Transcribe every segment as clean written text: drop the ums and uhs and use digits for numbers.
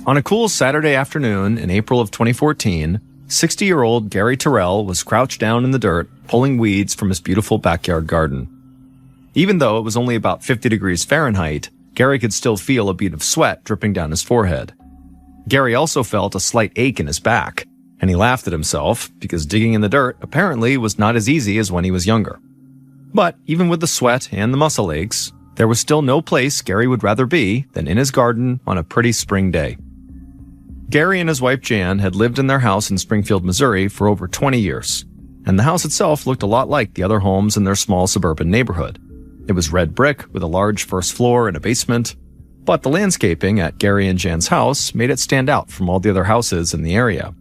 On a cool Saturday afternoon in April of 2014, 60-year-old Gary Terrell was crouched down in the dirt, pulling weeds from his beautiful backyard garden. Even though it was only about 50 degrees Fahrenheit, Gary could still feel a bead of sweat dripping down his forehead. Gary also felt a slight ache in his back, and he laughed at himself because digging in the dirt apparently was not as easy as when he was younger. But even with the sweat and the muscle aches, there was still no place Gary would rather be than in his garden on a pretty spring day. Gary and his wife Jan had lived in their house in Springfield, Missouri for over 20 years, and the house itself looked a lot like the other homes in their small suburban neighborhood. It was red brick with a large first floor and a basement, but the landscaping at Gary and Jan's house made it stand out from all the other houses in the area.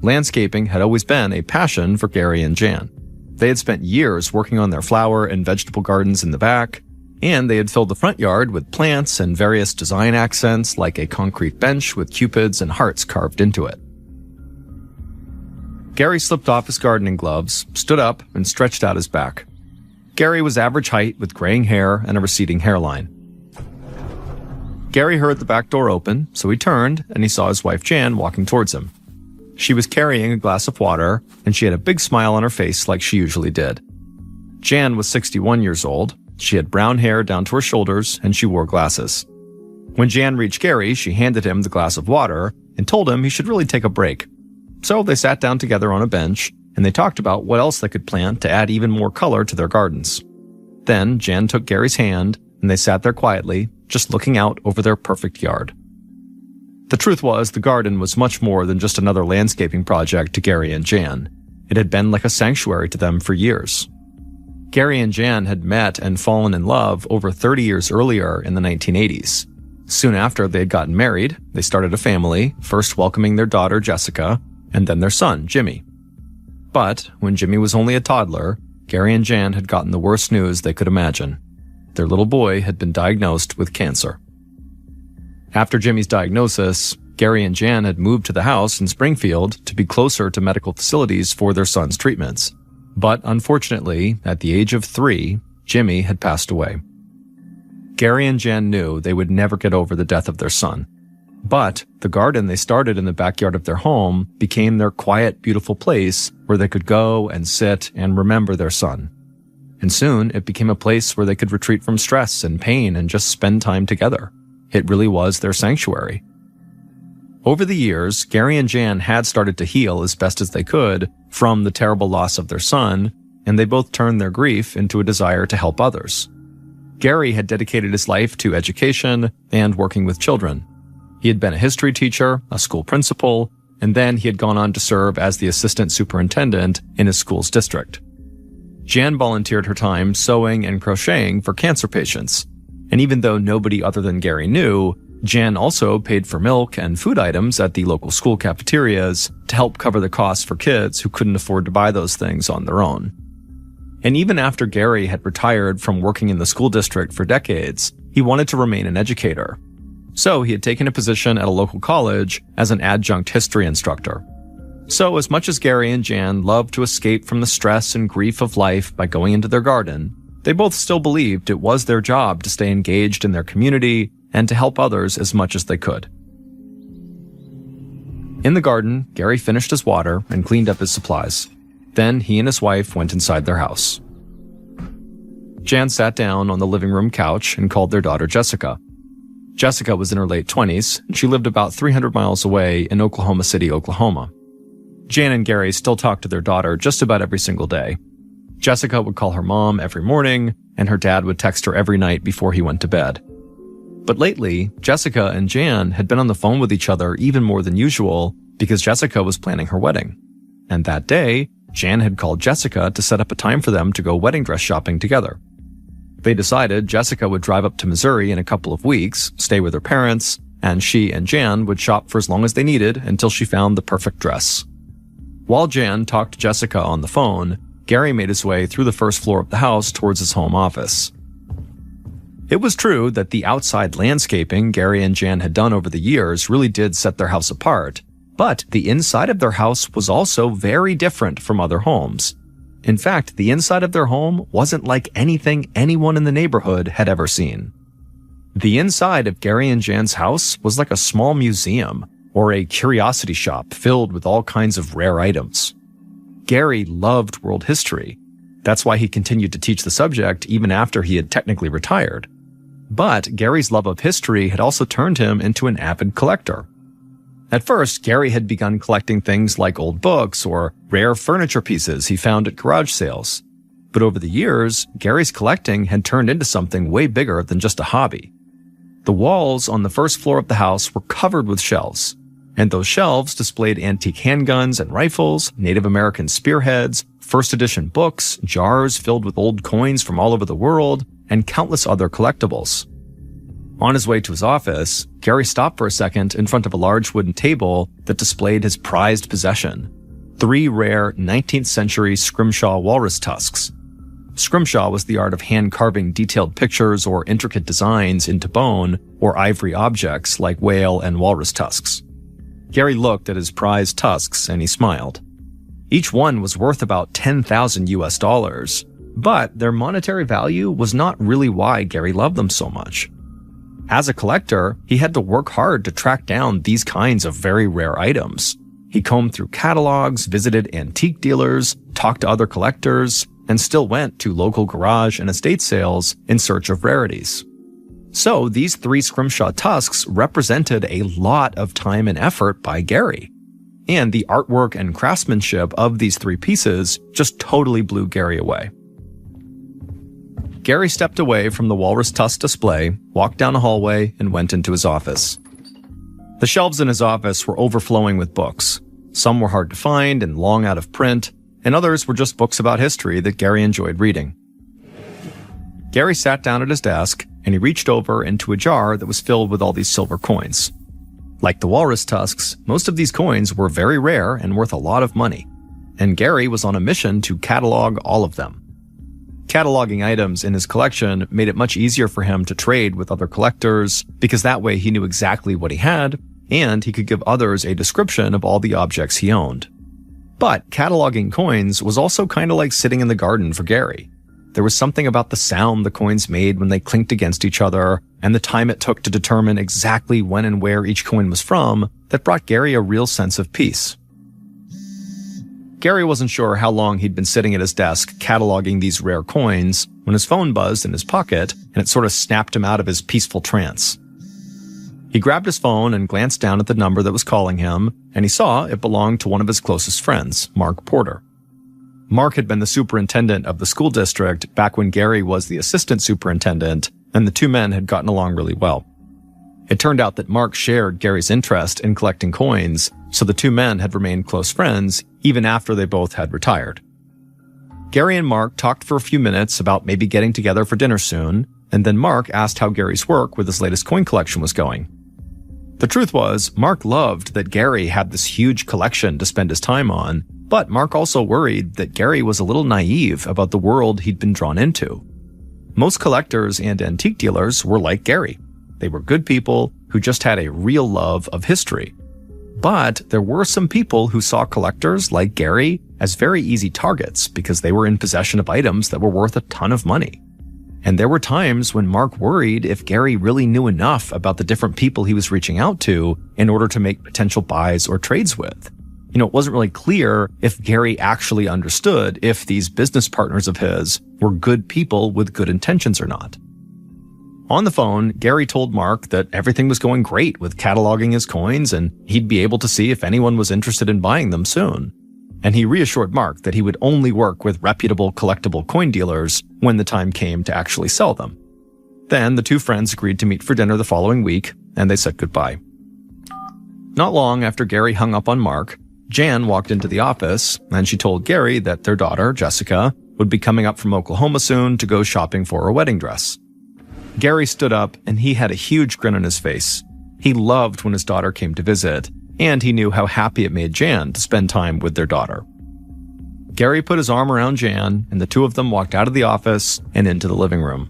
Landscaping had always been a passion for Gary and Jan. They had spent years working on their flower and vegetable gardens in the back, and they had filled the front yard with plants and various design accents like a concrete bench with cupids and hearts carved into it. Gary slipped off his gardening gloves, stood up, and stretched out his back. Gary was average height with graying hair and a receding hairline. Gary heard the back door open, so he turned and he saw his wife Jan walking towards him. She was carrying a glass of water, and she had a big smile on her face like she usually did. Jan was 61 years old. She had brown hair down to her shoulders, and she wore glasses. When Jan reached Gary, she handed him the glass of water and told him he should really take a break. So they sat down together on a bench, and they talked about what else they could plant to add even more color to their gardens. Then Jan took Gary's hand, and they sat there quietly, just looking out over their perfect yard. The truth was, the garden was much more than just another landscaping project to Gary and Jan. It had been like a sanctuary to them for years. Gary and Jan had met and fallen in love over 30 years earlier in the 1980s. Soon after they had gotten married, they started a family, first welcoming their daughter Jessica, and then their son, Jimmy. But when Jimmy was only a toddler, Gary and Jan had gotten the worst news they could imagine. Their little boy had been diagnosed with cancer. After Jimmy's diagnosis, Gary and Jan had moved to the house in Springfield to be closer to medical facilities for their son's treatments. But unfortunately, at the age of 3, Jimmy had passed away. Gary and Jan knew they would never get over the death of their son. But the garden they started in the backyard of their home became their quiet, beautiful place where they could go and sit and remember their son. And soon it became a place where they could retreat from stress and pain and just spend time together. It really was their sanctuary. Over the years, Gary and Jan had started to heal as best as they could from the terrible loss of their son, and they both turned their grief into a desire to help others. Gary had dedicated his life to education and working with children. He had been a history teacher, a school principal, and then he had gone on to serve as the assistant superintendent in his school's district. Jan volunteered her time sewing and crocheting for cancer patients, and even though nobody other than Gary knew, Jan also paid for milk and food items at the local school cafeterias to help cover the costs for kids who couldn't afford to buy those things on their own. And even after Gary had retired from working in the school district for decades, he wanted to remain an educator. So he had taken a position at a local college as an adjunct history instructor. So as much as Gary and Jan loved to escape from the stress and grief of life by going into their garden, they both still believed it was their job to stay engaged in their community and to help others as much as they could. In the garden, Gary finished his water and cleaned up his supplies. Then he and his wife went inside their house. Jan sat down on the living room couch and called their daughter Jessica. Jessica was in her late 20s, and she lived about 300 miles away in Oklahoma City, Oklahoma. Jan and Gary still talked to their daughter just about every single day. Jessica would call her mom every morning, and her dad would text her every night before he went to bed. But lately, Jessica and Jan had been on the phone with each other even more than usual because Jessica was planning her wedding. And that day, Jan had called Jessica to set up a time for them to go wedding dress shopping together. They decided Jessica would drive up to Missouri in a couple of weeks, stay with her parents, and she and Jan would shop for as long as they needed until she found the perfect dress. While Jan talked to Jessica on the phone, Gary made his way through the first floor of the house towards his home office. It was true that the outside landscaping Gary and Jan had done over the years really did set their house apart, but the inside of their house was also very different from other homes. In fact, the inside of their home wasn't like anything anyone in the neighborhood had ever seen. The inside of Gary and Jan's house was like a small museum or a curiosity shop filled with all kinds of rare items. Gary loved world history. That's why he continued to teach the subject even after he had technically retired. But Gary's love of history had also turned him into an avid collector. At first, Gary had begun collecting things like old books or rare furniture pieces he found at garage sales. But over the years, Gary's collecting had turned into something way bigger than just a hobby. The walls on the first floor of the house were covered with shelves, and those shelves displayed antique handguns and rifles, Native American spearheads, first edition books, jars filled with old coins from all over the world, and countless other collectibles. On his way to his office, Gary stopped for a second in front of a large wooden table that displayed his prized possession, 3 rare 19th century scrimshaw walrus tusks. Scrimshaw was the art of hand-carving detailed pictures or intricate designs into bone or ivory objects like whale and walrus tusks. Gary looked at his prized tusks and he smiled. Each one was worth about $10,000, but their monetary value was not really why Gary loved them so much. As a collector, he had to work hard to track down these kinds of very rare items. He combed through catalogs, visited antique dealers, talked to other collectors, and still went to local garage and estate sales in search of rarities. So these 3 scrimshaw tusks represented a lot of time and effort by Gary. And the artwork and craftsmanship of these 3 pieces just totally blew Gary away. Gary stepped away from the walrus tusk display, walked down a hallway, and went into his office. The shelves in his office were overflowing with books. Some were hard to find and long out of print, and others were just books about history that Gary enjoyed reading. Gary sat down at his desk, and he reached over into a jar that was filled with all these silver coins. Like the walrus tusks, most of these coins were very rare and worth a lot of money, and Gary was on a mission to catalog all of them. Cataloging items in his collection made it much easier for him to trade with other collectors because that way he knew exactly what he had, and he could give others a description of all the objects he owned. But cataloging coins was also kind of like sitting in the garden for Gary. There was something about the sound the coins made when they clinked against each other, and the time it took to determine exactly when and where each coin was from that brought Gary a real sense of peace. Gary wasn't sure how long he'd been sitting at his desk cataloging these rare coins when his phone buzzed in his pocket and it sort of snapped him out of his peaceful trance. He grabbed his phone and glanced down at the number that was calling him, and he saw it belonged to one of his closest friends, Mark Porter. Mark had been the superintendent of the school district back when Gary was the assistant superintendent, and the 2 men had gotten along really well. It turned out that Mark shared Gary's interest in collecting coins, so the 2 men had remained close friends even after they both had retired. Gary and Mark talked for a few minutes about maybe getting together for dinner soon, and then Mark asked how Gary's work with his latest coin collection was going. The truth was, Mark loved that Gary had this huge collection to spend his time on, but Mark also worried that Gary was a little naive about the world he'd been drawn into. Most collectors and antique dealers were like Gary. They were good people who just had a real love of history. But there were some people who saw collectors like Gary as very easy targets because they were in possession of items that were worth a ton of money. And there were times when Mark worried if Gary really knew enough about the different people he was reaching out to in order to make potential buys or trades with. It wasn't really clear if Gary actually understood if these business partners of his were good people with good intentions or not. On the phone, Gary told Mark that everything was going great with cataloging his coins and he'd be able to see if anyone was interested in buying them soon. And he reassured Mark that he would only work with reputable collectible coin dealers when the time came to actually sell them. Then the 2 friends agreed to meet for dinner the following week, and they said goodbye. Not long after Gary hung up on Mark, Jan walked into the office, and she told Gary that their daughter, Jessica, would be coming up from Oklahoma soon to go shopping for a wedding dress. Gary stood up, and he had a huge grin on his face. He loved when his daughter came to visit, and he knew how happy it made Jan to spend time with their daughter. Gary put his arm around Jan, and the 2 of them walked out of the office and into the living room.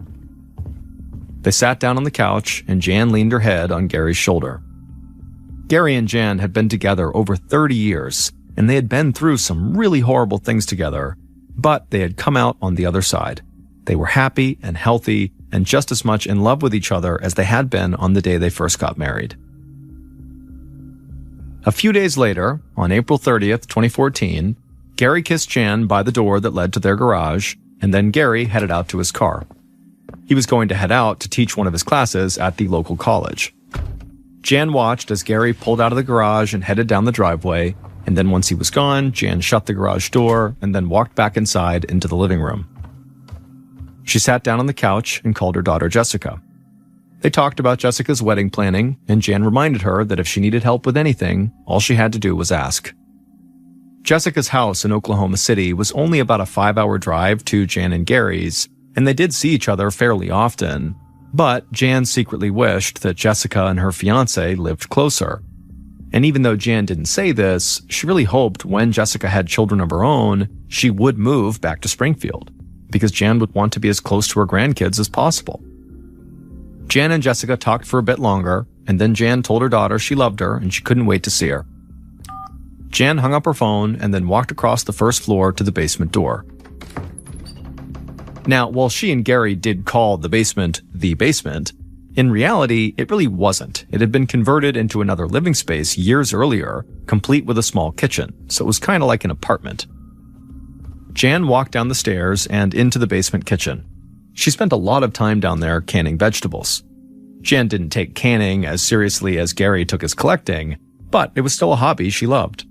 They sat down on the couch, and Jan leaned her head on Gary's shoulder. Gary and Jan had been together over 30 years, and they had been through some really horrible things together, but they had come out on the other side. They were happy and healthy, and just as much in love with each other as they had been on the day they first got married. A few days later, on April 30th, 2014, Gary kissed Jan by the door that led to their garage, and then Gary headed out to his car. He was going to head out to teach one of his classes at the local college. Jan watched as Gary pulled out of the garage and headed down the driveway, and then once he was gone, Jan shut the garage door and then walked back inside into the living room. She sat down on the couch and called her daughter Jessica. They talked about Jessica's wedding planning, and Jan reminded her that if she needed help with anything, all she had to do was ask. Jessica's house in Oklahoma City was only about a 5-hour drive to Jan and Gary's, and they did see each other fairly often, but Jan secretly wished that Jessica and her fiancé lived closer. And even though Jan didn't say this, she really hoped when Jessica had children of her own, she would move back to Springfield, because Jan would want to be as close to her grandkids as possible. Jan and Jessica talked for a bit longer, and then Jan told her daughter she loved her and she couldn't wait to see her. Jan hung up her phone and then walked across the first floor to the basement door. Now, while she and Gary did call the basement, in reality, it really wasn't. It had been converted into another living space years earlier, complete with a small kitchen, so it was kind of like an apartment. Jan walked down the stairs and into the basement kitchen. She spent a lot of time down there canning vegetables. Jan didn't take canning as seriously as Gary took his collecting, but it was still a hobby she loved.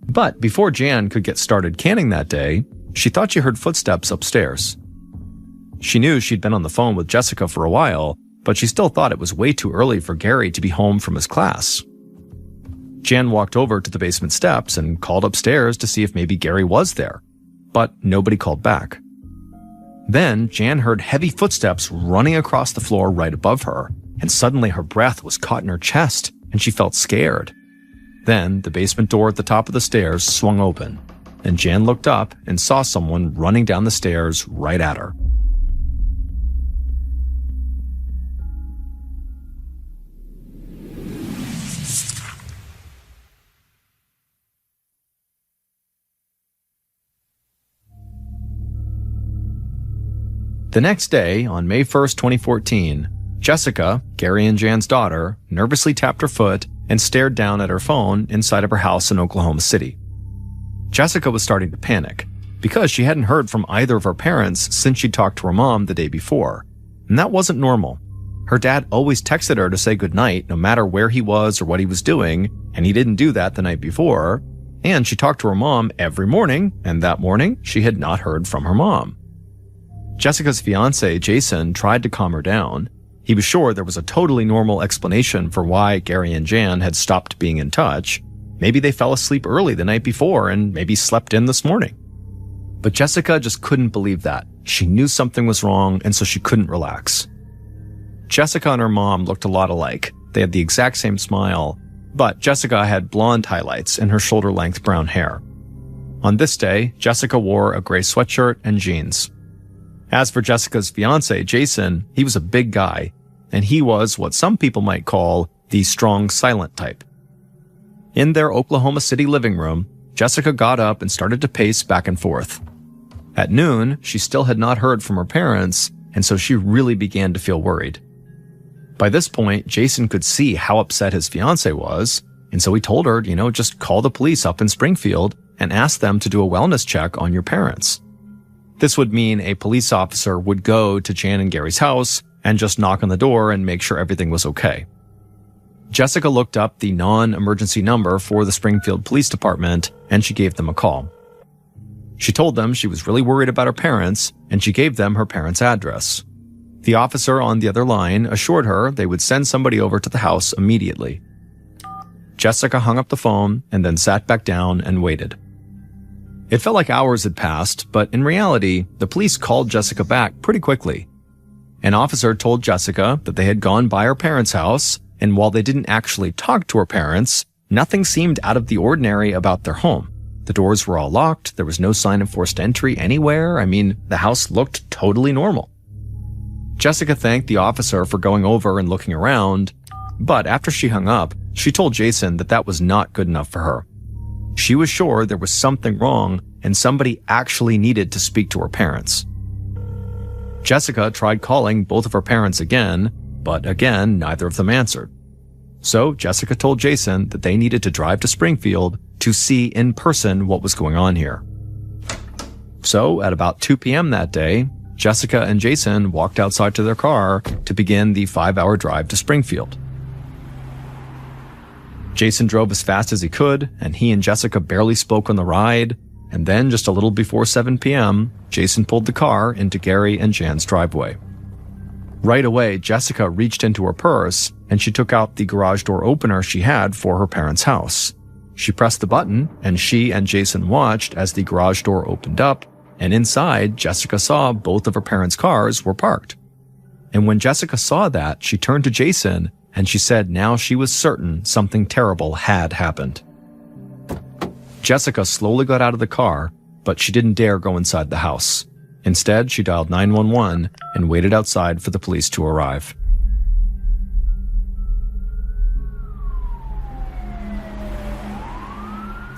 But before Jan could get started canning that day, she thought she heard footsteps upstairs. She knew she'd been on the phone with Jessica for a while, but she still thought it was way too early for Gary to be home from his class. Jan walked over to the basement steps and called upstairs to see if maybe Gary was there, but nobody called back. Then Jan heard heavy footsteps running across the floor right above her, and suddenly her breath was caught in her chest, and she felt scared. Then the basement door at the top of the stairs swung open, and Jan looked up and saw someone running down the stairs right at her. The next day, on May 1st, 2014, Jessica, Gary and Jan's daughter, nervously tapped her foot and stared down at her phone inside of her house in Oklahoma City. Jessica was starting to panic because she hadn't heard from either of her parents since she'd talked to her mom the day before, and that wasn't normal. Her dad always texted her to say goodnight no matter where he was or what he was doing, and he didn't do that the night before, and she talked to her mom every morning, and that morning she had not heard from her mom. Jessica's fiancé, Jason, tried to calm her down. He was sure there was a totally normal explanation for why Gary and Jan had stopped being in touch. Maybe they fell asleep early the night before and maybe slept in this morning. But Jessica just couldn't believe that. She knew something was wrong, and so she couldn't relax. Jessica and her mom looked a lot alike. They had the exact same smile, but Jessica had blonde highlights in her shoulder-length brown hair. On this day, Jessica wore a gray sweatshirt and jeans. As for Jessica's fiancé, Jason, he was a big guy, and he was what some people might call the strong, silent type. In their Oklahoma City living room, Jessica got up and started to pace back and forth. At noon, she still had not heard from her parents, and so she really began to feel worried. By this point, Jason could see how upset his fiancé was, and so he told her, just call the police up in Springfield and ask them to do a wellness check on your parents. This would mean a police officer would go to Jan and Gary's house and just knock on the door and make sure everything was okay. Jessica looked up the non-emergency number for the Springfield Police Department, and she gave them a call. She told them she was really worried about her parents, and she gave them her parents' address. The officer on the other line assured her they would send somebody over to the house immediately. Jessica hung up the phone and then sat back down and waited. It felt like hours had passed, but in reality, the police called Jessica back pretty quickly. An officer told Jessica that they had gone by her parents' house, and while they didn't actually talk to her parents, nothing seemed out of the ordinary about their home. The doors were all locked, there was no sign of forced entry anywhere. The house looked totally normal. Jessica thanked the officer for going over and looking around, but after she hung up, she told Jason that that was not good enough for her. She was sure there was something wrong and somebody actually needed to speak to her parents. Jessica tried calling both of her parents again, but again, neither of them answered. So Jessica told Jason that they needed to drive to Springfield to see in person what was going on here. So at about 2 p.m. that day, Jessica and Jason walked outside to their car to begin the 5-hour drive to Springfield. Jason drove as fast as he could, and he and Jessica barely spoke on the ride, and then just a little before 7 p.m., Jason pulled the car into Gary and Jan's driveway. Right away, Jessica reached into her purse, and she took out the garage door opener she had for her parents' house. She pressed the button, and she and Jason watched as the garage door opened up, and inside, Jessica saw both of her parents' cars were parked. And when Jessica saw that, she turned to Jason, and she said now she was certain something terrible had happened. Jessica slowly got out of the car, but she didn't dare go inside the house. Instead, she dialed 911 and waited outside for the police to arrive.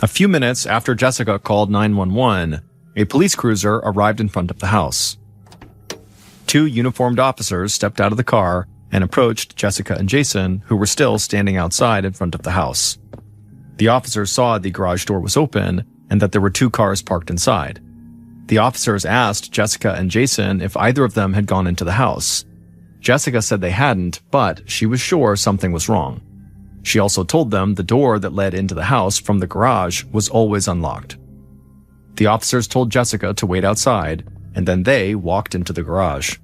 A few minutes after Jessica called 911, a police cruiser arrived in front of the house. 2 uniformed officers stepped out of the car and approached Jessica and Jason, who were still standing outside in front of the house. The officers saw the garage door was open and that there were 2 cars parked inside. The officers asked Jessica and Jason if either of them had gone into the house. Jessica said they hadn't, but she was sure something was wrong. She also told them the door that led into the house from the garage was always unlocked. The officers told Jessica to wait outside, and then they walked into the garage.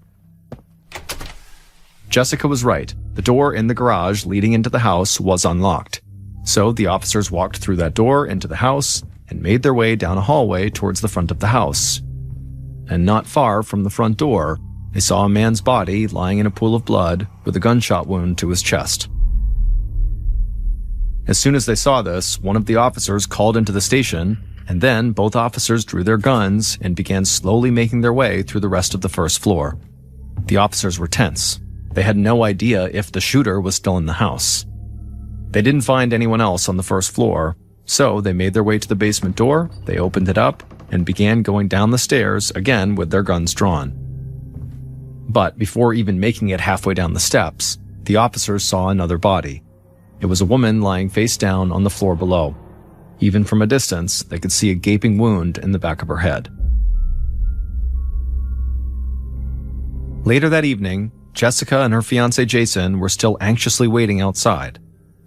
Jessica was right. The door in the garage leading into the house was unlocked. So the officers walked through that door into the house and made their way down a hallway towards the front of the house. And not far from the front door, they saw a man's body lying in a pool of blood with a gunshot wound to his chest. As soon as they saw this, one of the officers called into the station, and then both officers drew their guns and began slowly making their way through the rest of the first floor. The officers were tense. They had no idea if the shooter was still in the house. They didn't find anyone else on the first floor, so they made their way to the basement door, they opened it up, and began going down the stairs, again with their guns drawn. But before even making it halfway down the steps, the officers saw another body. It was a woman lying face down on the floor below. Even from a distance, they could see a gaping wound in the back of her head. Later that evening, Jessica and her fiancé Jason were still anxiously waiting outside.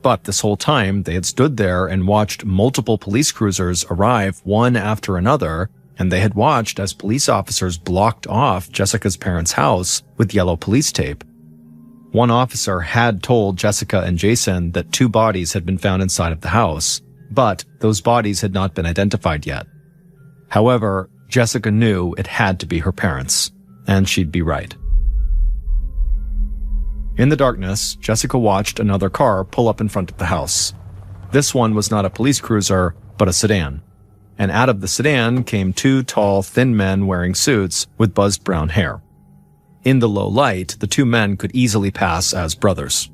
But this whole time, they had stood there and watched multiple police cruisers arrive one after another, and they had watched as police officers blocked off Jessica's parents' house with yellow police tape. One officer had told Jessica and Jason that 2 bodies had been found inside of the house, but those bodies had not been identified yet. However, Jessica knew it had to be her parents, and she'd be right. In the darkness, Jessica watched another car pull up in front of the house. This one was not a police cruiser, but a sedan. And out of the sedan came 2 tall, thin men wearing suits with buzzed brown hair. In the low light, the 2 men could easily pass as brothers.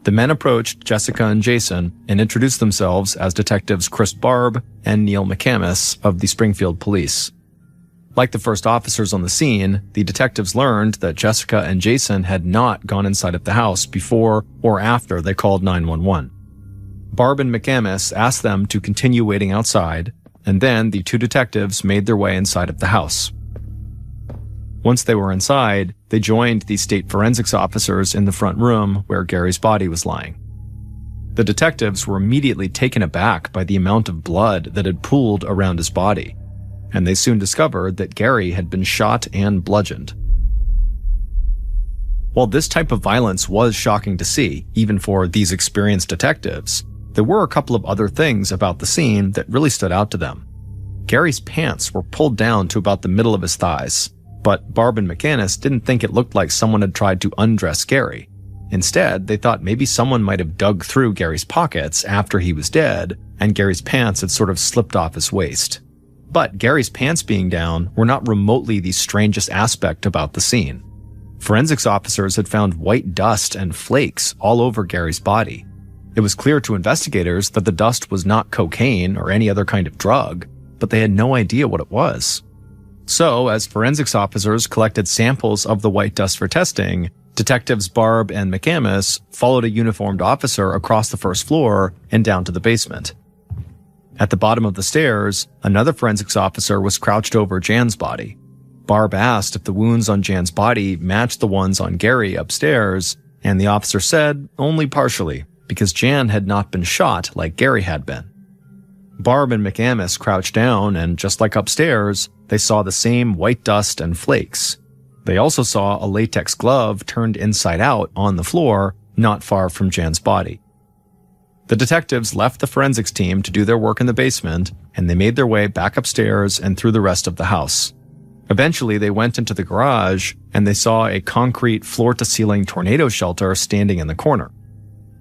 The men approached Jessica and Jason and introduced themselves as detectives Chris Barb and Neil McCamus of the Springfield Police. Like the first officers on the scene, the detectives learned that Jessica and Jason had not gone inside of the house before or after they called 911. Barb and McCamus asked them to continue waiting outside, and then the 2 detectives made their way inside of the house. Once they were inside, they joined the state forensics officers in the front room where Gary's body was lying. The detectives were immediately taken aback by the amount of blood that had pooled around his body, and they soon discovered that Gary had been shot and bludgeoned. While this type of violence was shocking to see, even for these experienced detectives, there were a couple of other things about the scene that really stood out to them. Gary's pants were pulled down to about the middle of his thighs, but Barb and McCamus didn't think it looked like someone had tried to undress Gary. Instead, they thought maybe someone might have dug through Gary's pockets after he was dead, and Gary's pants had sort of slipped off his waist. But Gary's pants being down were not remotely the strangest aspect about the scene. Forensics officers had found white dust and flakes all over Gary's body. It was clear to investigators that the dust was not cocaine or any other kind of drug, but they had no idea what it was. So, as forensics officers collected samples of the white dust for testing, detectives Barb and McCamus followed a uniformed officer across the first floor and down to the basement. At the bottom of the stairs, another forensics officer was crouched over Jan's body. Barb asked if the wounds on Jan's body matched the ones on Gary upstairs, and the officer said only partially, because Jan had not been shot like Gary had been. Barb and McCamus crouched down, and just like upstairs, they saw the same white dust and flakes. They also saw a latex glove turned inside out on the floor, not far from Jan's body. The detectives left the forensics team to do their work in the basement, and they made their way back upstairs and through the rest of the house. Eventually, they went into the garage, and they saw a concrete floor-to-ceiling tornado shelter standing in the corner.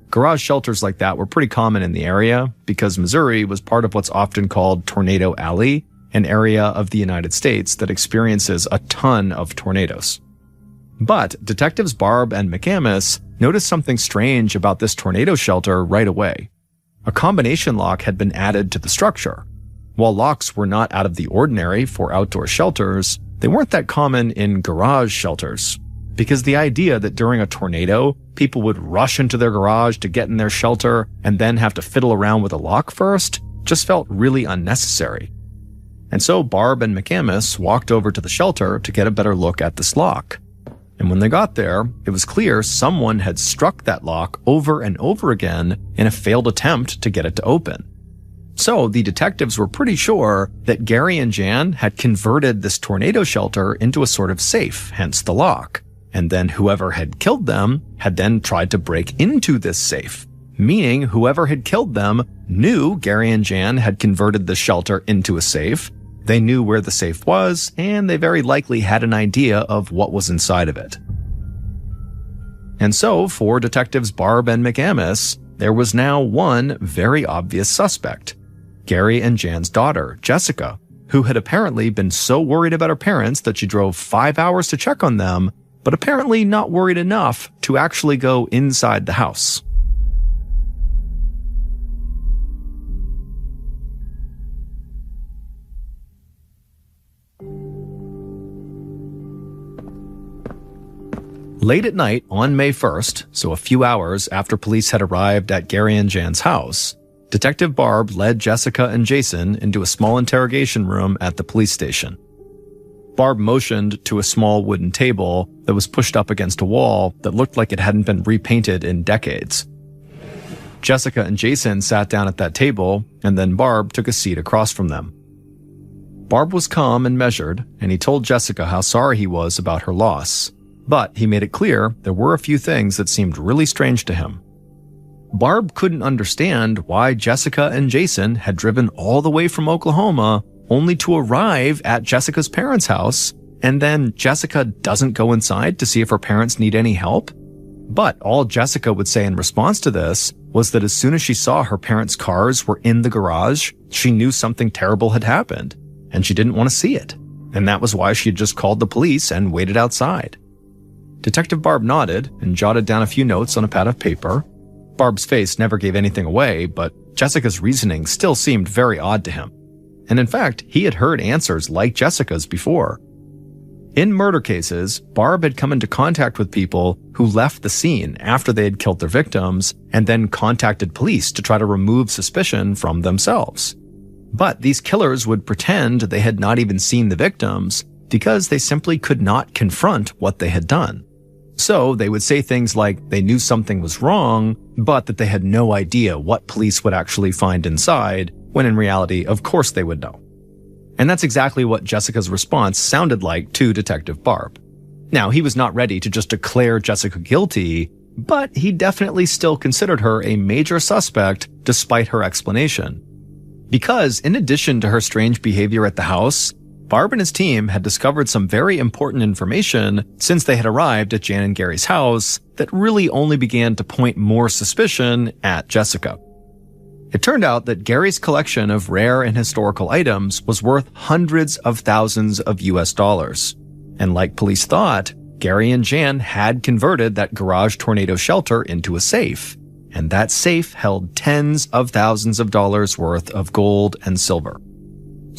Garage shelters like that were pretty common in the area because Missouri was part of what's often called Tornado Alley, an area of the United States that experiences a ton of tornadoes. But detectives Barb and McCamus noticed something strange about this tornado shelter right away. A combination lock had been added to the structure. While locks were not out of the ordinary for outdoor shelters, they weren't that common in garage shelters. Because the idea that during a tornado, people would rush into their garage to get in their shelter and then have to fiddle around with a lock first just felt really unnecessary. And so Barb and McCamus walked over to the shelter to get a better look at this lock. And when they got there, it was clear someone had struck that lock over and over again in a failed attempt to get it to open. So the detectives were pretty sure that Gary and Jan had converted this tornado shelter into a sort of safe, hence the lock. And then whoever had killed them had then tried to break into this safe, meaning whoever had killed them knew Gary and Jan had converted the shelter into a safe. They knew where the safe was, and they very likely had an idea of what was inside of it. And so, for detectives Barb and McCamus, there was now one very obvious suspect, Gary and Jan's daughter, Jessica, who had apparently been so worried about her parents that she drove 5 hours to check on them, but apparently not worried enough to actually go inside the house. Late at night on May 1st, so a few hours after police had arrived at Gary and Jan's house, Detective Barb led Jessica and Jason into a small interrogation room at the police station. Barb motioned to a small wooden table that was pushed up against a wall that looked like it hadn't been repainted in decades. Jessica and Jason sat down at that table, and then Barb took a seat across from them. Barb was calm and measured, and he told Jessica how sorry he was about her loss. But he made it clear there were a few things that seemed really strange to him. Barb couldn't understand why Jessica and Jason had driven all the way from Oklahoma only to arrive at Jessica's parents' house, and then Jessica doesn't go inside to see if her parents need any help. But all Jessica would say in response to this was that as soon as she saw her parents' cars were in the garage, she knew something terrible had happened, and she didn't want to see it. And that was why she had just called the police and waited outside. Detective Barb nodded and jotted down a few notes on a pad of paper. Barb's face never gave anything away, but Jessica's reasoning still seemed very odd to him. And in fact, he had heard answers like Jessica's before. In murder cases, Barb had come into contact with people who left the scene after they had killed their victims and then contacted police to try to remove suspicion from themselves. But these killers would pretend they had not even seen the victims because they simply could not confront what they had done. So they would say things like they knew something was wrong, but that they had no idea what police would actually find inside, when in reality, of course they would know. And that's exactly what Jessica's response sounded like to Detective Barb. Now, he was not ready to just declare Jessica guilty, but he definitely still considered her a major suspect despite her explanation. Because in addition to her strange behavior at the house, Barb and his team had discovered some very important information since they had arrived at Jan and Gary's house that really only began to point more suspicion at Jessica. It turned out that Gary's collection of rare and historical items was worth hundreds of thousands of US dollars. And like police thought, Gary and Jan had converted that garage tornado shelter into a safe. And that safe held tens of thousands of dollars worth of gold and silver.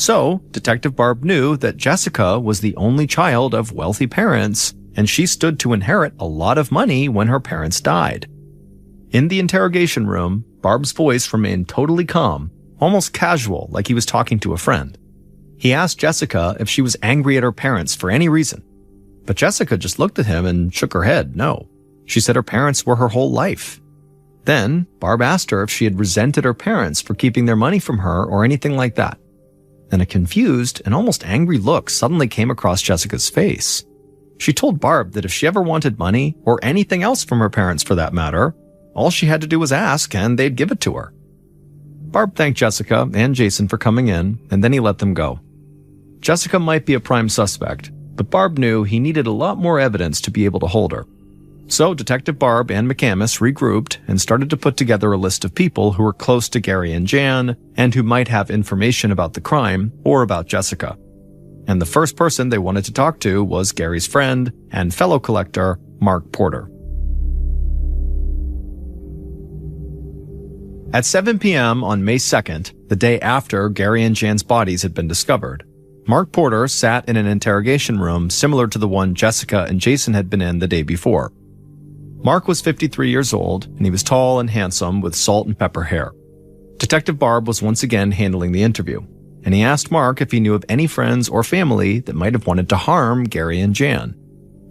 So, Detective Barb knew that Jessica was the only child of wealthy parents, and she stood to inherit a lot of money when her parents died. In the interrogation room, Barb's voice remained totally calm, almost casual, like he was talking to a friend. He asked Jessica if she was angry at her parents for any reason. But Jessica just looked at him and shook her head no. She said her parents were her whole life. Then, Barb asked her if she had resented her parents for keeping their money from her or anything like that. And a confused and almost angry look suddenly came across Jessica's face. She told Barb that if she ever wanted money, or anything else from her parents for that matter, all she had to do was ask and they'd give it to her. Barb thanked Jessica and Jason for coming in, and then he let them go. Jessica might be a prime suspect, but Barb knew he needed a lot more evidence to be able to hold her. So Detective Barb and McCamus regrouped and started to put together a list of people who were close to Gary and Jan and who might have information about the crime or about Jessica. And the first person they wanted to talk to was Gary's friend and fellow collector, Mark Porter. At 7 p.m. on May 2nd, the day after Gary and Jan's bodies had been discovered, Mark Porter sat in an interrogation room similar to the one Jessica and Jason had been in the day before. Mark was 53 years old, and he was tall and handsome with salt and pepper hair. Detective Barb was once again handling the interview, and he asked Mark if he knew of any friends or family that might have wanted to harm Gary and Jan.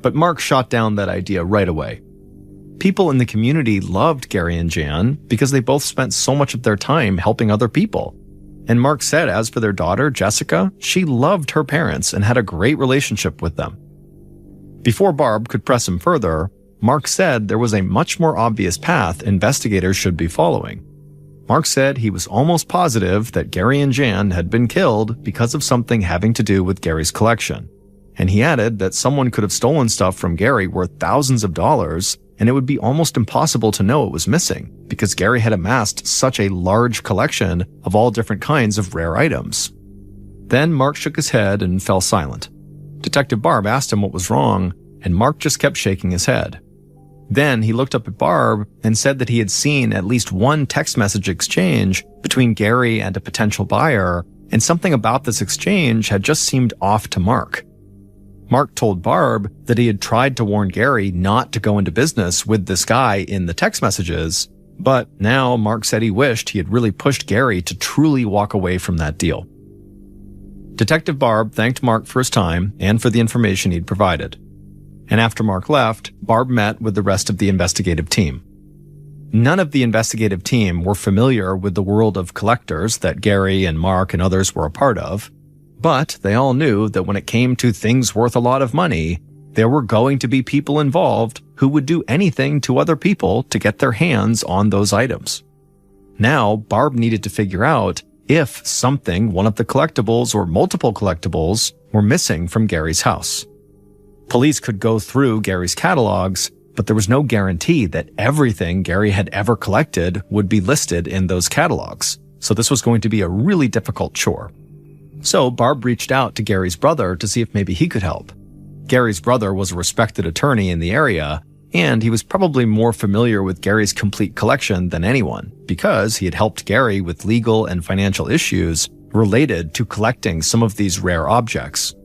But Mark shot down that idea right away. People in the community loved Gary and Jan because they both spent so much of their time helping other people. And Mark said as for their daughter, Jessica, she loved her parents and had a great relationship with them. Before Barb could press him further, Mark said there was a much more obvious path investigators should be following. Mark said he was almost positive that Gary and Jan had been killed because of something having to do with Gary's collection. And he added that someone could have stolen stuff from Gary worth thousands of dollars, and it would be almost impossible to know it was missing because Gary had amassed such a large collection of all different kinds of rare items. Then Mark shook his head and fell silent. Detective Barb asked him what was wrong, and Mark just kept shaking his head. Then he looked up at Barb and said that he had seen at least one text message exchange between Gary and a potential buyer, and something about this exchange had just seemed off to Mark. Mark told Barb that he had tried to warn Gary not to go into business with this guy in the text messages, but now Mark said he wished he had really pushed Gary to truly walk away from that deal. Detective Barb thanked Mark for his time and for the information he'd provided. And after Mark left, Barb met with the rest of the investigative team. None of the investigative team were familiar with the world of collectors that Gary and Mark and others were a part of, but they all knew that when it came to things worth a lot of money, there were going to be people involved who would do anything to other people to get their hands on those items. Now, Barb needed to figure out if something, one of the collectibles or multiple collectibles, were missing from Gary's house. Police could go through Gary's catalogs, but there was no guarantee that everything Gary had ever collected would be listed in those catalogs, so this was going to be a really difficult chore. So Barb reached out to Gary's brother to see if maybe he could help. Gary's brother was a respected attorney in the area, and he was probably more familiar with Gary's complete collection than anyone, because he had helped Gary with legal and financial issues related to collecting some of these rare objects.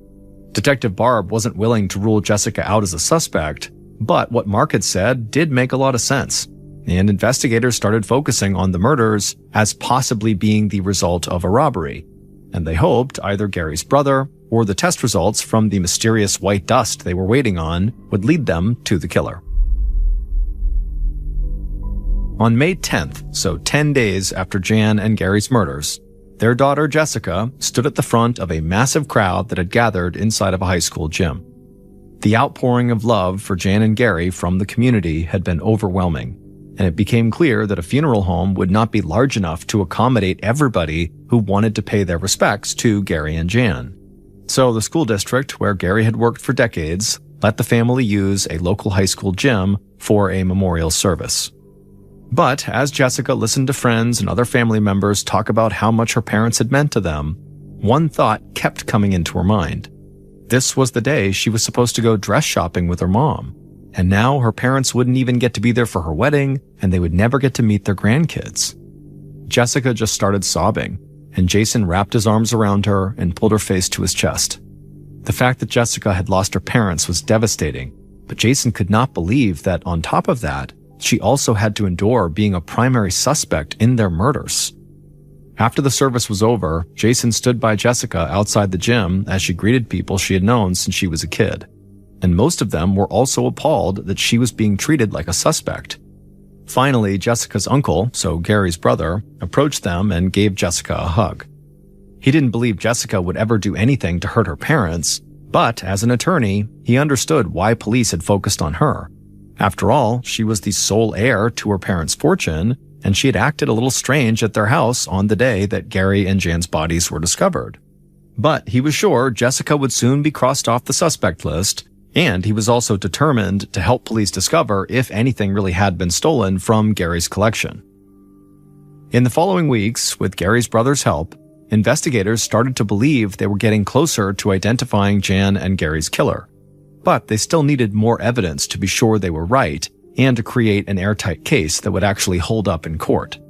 Detective Barb wasn't willing to rule Jessica out as a suspect, but what Mark had said did make a lot of sense, and investigators started focusing on the murders as possibly being the result of a robbery, and they hoped either Gary's brother or the test results from the mysterious white dust they were waiting on would lead them to the killer. On May 10th, so 10 days after Jan and Gary's murders, their daughter Jessica stood at the front of a massive crowd that had gathered inside of a high school gym. The outpouring of love for Jan and Gary from the community had been overwhelming, and it became clear that a funeral home would not be large enough to accommodate everybody who wanted to pay their respects to Gary and Jan. So the school district, where Gary had worked for decades, let the family use a local high school gym for a memorial service. But as Jessica listened to friends and other family members talk about how much her parents had meant to them, one thought kept coming into her mind. This was the day she was supposed to go dress shopping with her mom, and now her parents wouldn't even get to be there for her wedding, and they would never get to meet their grandkids. Jessica just started sobbing, and Jason wrapped his arms around her and pulled her face to his chest. The fact that Jessica had lost her parents was devastating, but Jason could not believe that on top of that, she also had to endure being a primary suspect in their murders. After the service was over, Jason stood by Jessica outside the gym as she greeted people she had known since she was a kid. And most of them were also appalled that she was being treated like a suspect. Finally, Jessica's uncle, so Gary's brother, approached them and gave Jessica a hug. He didn't believe Jessica would ever do anything to hurt her parents, but as an attorney, he understood why police had focused on her. After all, she was the sole heir to her parents' fortune, and she had acted a little strange at their house on the day that Gary and Jan's bodies were discovered. But he was sure Jessica would soon be crossed off the suspect list, and he was also determined to help police discover if anything really had been stolen from Gary's collection. In the following weeks, with Gary's brother's help, investigators started to believe they were getting closer to identifying Jan and Gary's killer. But they still needed more evidence to be sure they were right and to create an airtight case that would actually hold up in court.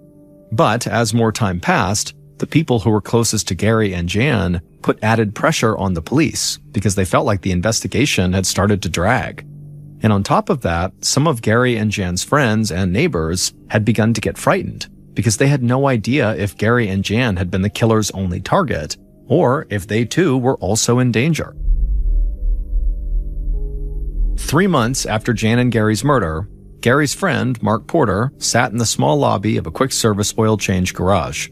But as more time passed, the people who were closest to Gary and Jan put added pressure on the police because they felt like the investigation had started to drag. And on top of that, some of Gary and Jan's friends and neighbors had begun to get frightened because they had no idea if Gary and Jan had been the killer's only target or if they too were also in danger. 3 months after Jan and Gary's murder, Gary's friend, Mark Porter, sat in the small lobby of a quick-service oil change garage.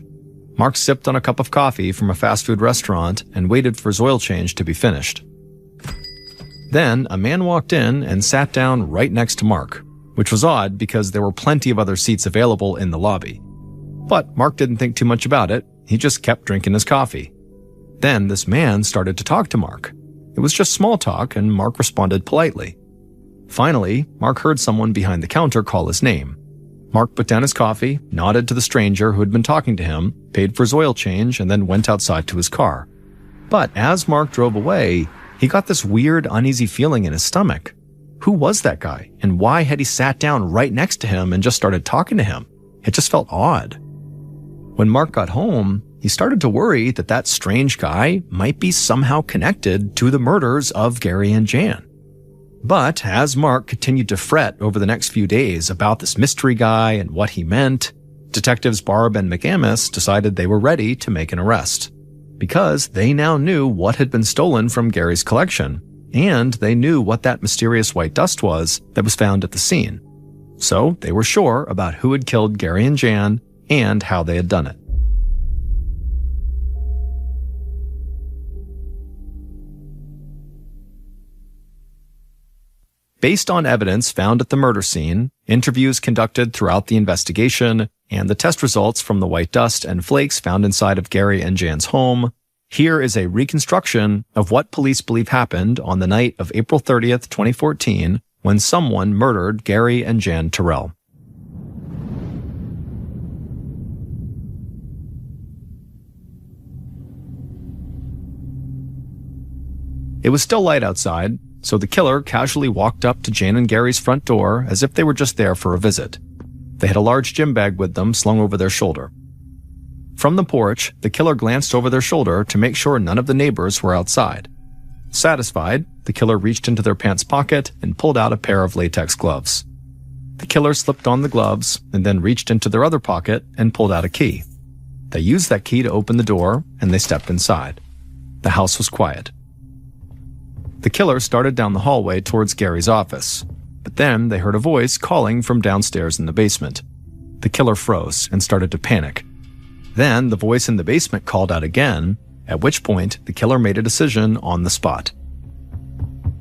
Mark sipped on a cup of coffee from a fast food restaurant and waited for his oil change to be finished. Then, a man walked in and sat down right next to Mark, which was odd because there were plenty of other seats available in the lobby. But Mark didn't think too much about it. He just kept drinking his coffee. Then this man started to talk to Mark. It was just small talk, and Mark responded politely. Finally, Mark heard someone behind the counter call his name. Mark put down his coffee, nodded to the stranger who had been talking to him, paid for his oil change, and then went outside to his car. But as Mark drove away, he got this weird, uneasy feeling in his stomach. Who was that guy, and why had he sat down right next to him and just started talking to him? It just felt odd. When Mark got home, he started to worry that that strange guy might be somehow connected to the murders of Gary and Jan. But as Mark continued to fret over the next few days about this mystery guy and what he meant, Detectives Barb and McAmis decided they were ready to make an arrest. Because they now knew what had been stolen from Gary's collection, and they knew what that mysterious white dust was that was found at the scene. So they were sure about who had killed Gary and Jan and how they had done it. Based on evidence found at the murder scene, interviews conducted throughout the investigation, and the test results from the white dust and flakes found inside of Gary and Jan's home, here is a reconstruction of what police believe happened on the night of April 30th, 2014, when someone murdered Gary and Jan Terrell. It was still light outside, so the killer casually walked up to Jan and Gary's front door as if they were just there for a visit. They had a large gym bag with them slung over their shoulder. From the porch, the killer glanced over their shoulder to make sure none of the neighbors were outside. Satisfied, the killer reached into their pants pocket and pulled out a pair of latex gloves. The killer slipped on the gloves and then reached into their other pocket and pulled out a key. They used that key to open the door, and they stepped inside. The house was quiet. The killer started down the hallway towards Gary's office, but then they heard a voice calling from downstairs in the basement. The killer froze and started to panic. Then the voice in the basement called out again, at which point the killer made a decision on the spot.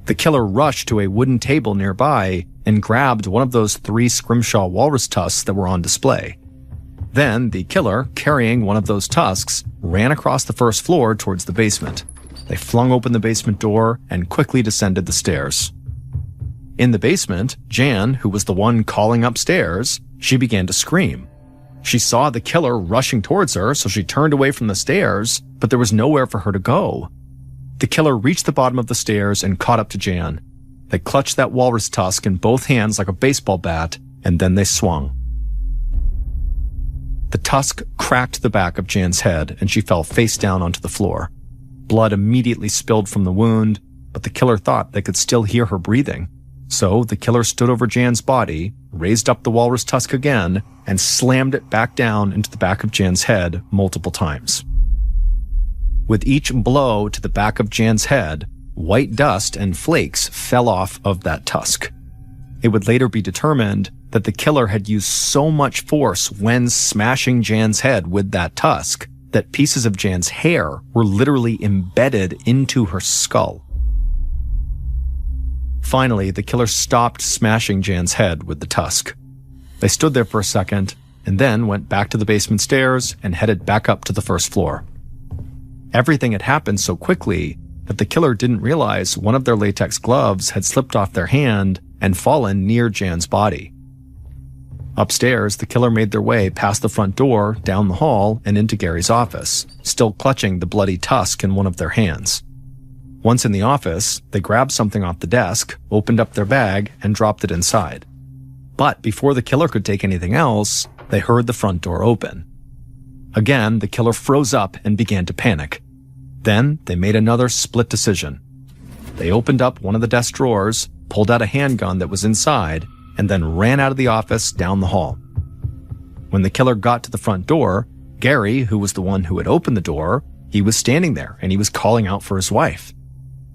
The killer rushed to a wooden table nearby and grabbed one of those 3 scrimshaw walrus tusks that were on display. Then the killer, carrying one of those tusks, ran across the first floor towards the basement. They flung open the basement door and quickly descended the stairs. In the basement, Jan, who was the one calling upstairs, she began to scream. She saw the killer rushing towards her, so she turned away from the stairs, but there was nowhere for her to go. The killer reached the bottom of the stairs and caught up to Jan. They clutched that walrus tusk in both hands like a baseball bat, and then they swung. The tusk cracked the back of Jan's head and she fell face down onto the floor. Blood immediately spilled from the wound, but the killer thought they could still hear her breathing. So the killer stood over Jan's body, raised up the walrus tusk again, and slammed it back down into the back of Jan's head multiple times. With each blow to the back of Jan's head, white dust and flakes fell off of that tusk. It would later be determined that the killer had used so much force when smashing Jan's head with that tusk that pieces of Jan's hair were literally embedded into her skull. Finally, the killer stopped smashing Jan's head with the tusk. They stood there for a second and then went back to the basement stairs and headed back up to the first floor. Everything had happened so quickly that the killer didn't realize one of their latex gloves had slipped off their hand and fallen near Jan's body. Upstairs, the killer made their way past the front door, down the hall, and into Gary's office, still clutching the bloody tusk in one of their hands. Once in the office, they grabbed something off the desk, opened up their bag, and dropped it inside. But before the killer could take anything else, they heard the front door open. Again, the killer froze up and began to panic. Then they made another split decision. They opened up one of the desk drawers, pulled out a handgun that was inside, and then ran out of the office down the hall. When the killer got to the front door, Gary, who was the one who had opened the door, he was standing there and he was calling out for his wife.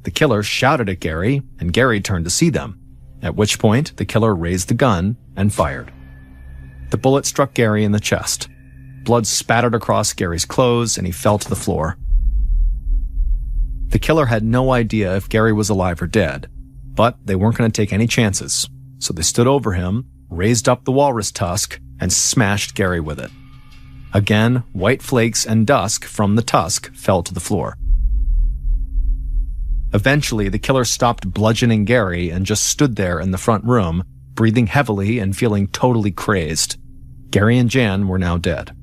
The killer shouted at Gary, and Gary turned to see them, at which point the killer raised the gun and fired. The bullet struck Gary in the chest. Blood spattered across Gary's clothes and he fell to the floor. The killer had no idea if Gary was alive or dead, but they weren't going to take any chances, so they stood over him, raised up the walrus tusk, and smashed Gary with it. Again, white flakes and dust from the tusk fell to the floor. Eventually, the killer stopped bludgeoning Gary and just stood there in the front room, breathing heavily and feeling totally crazed. Gary and Jan were now dead.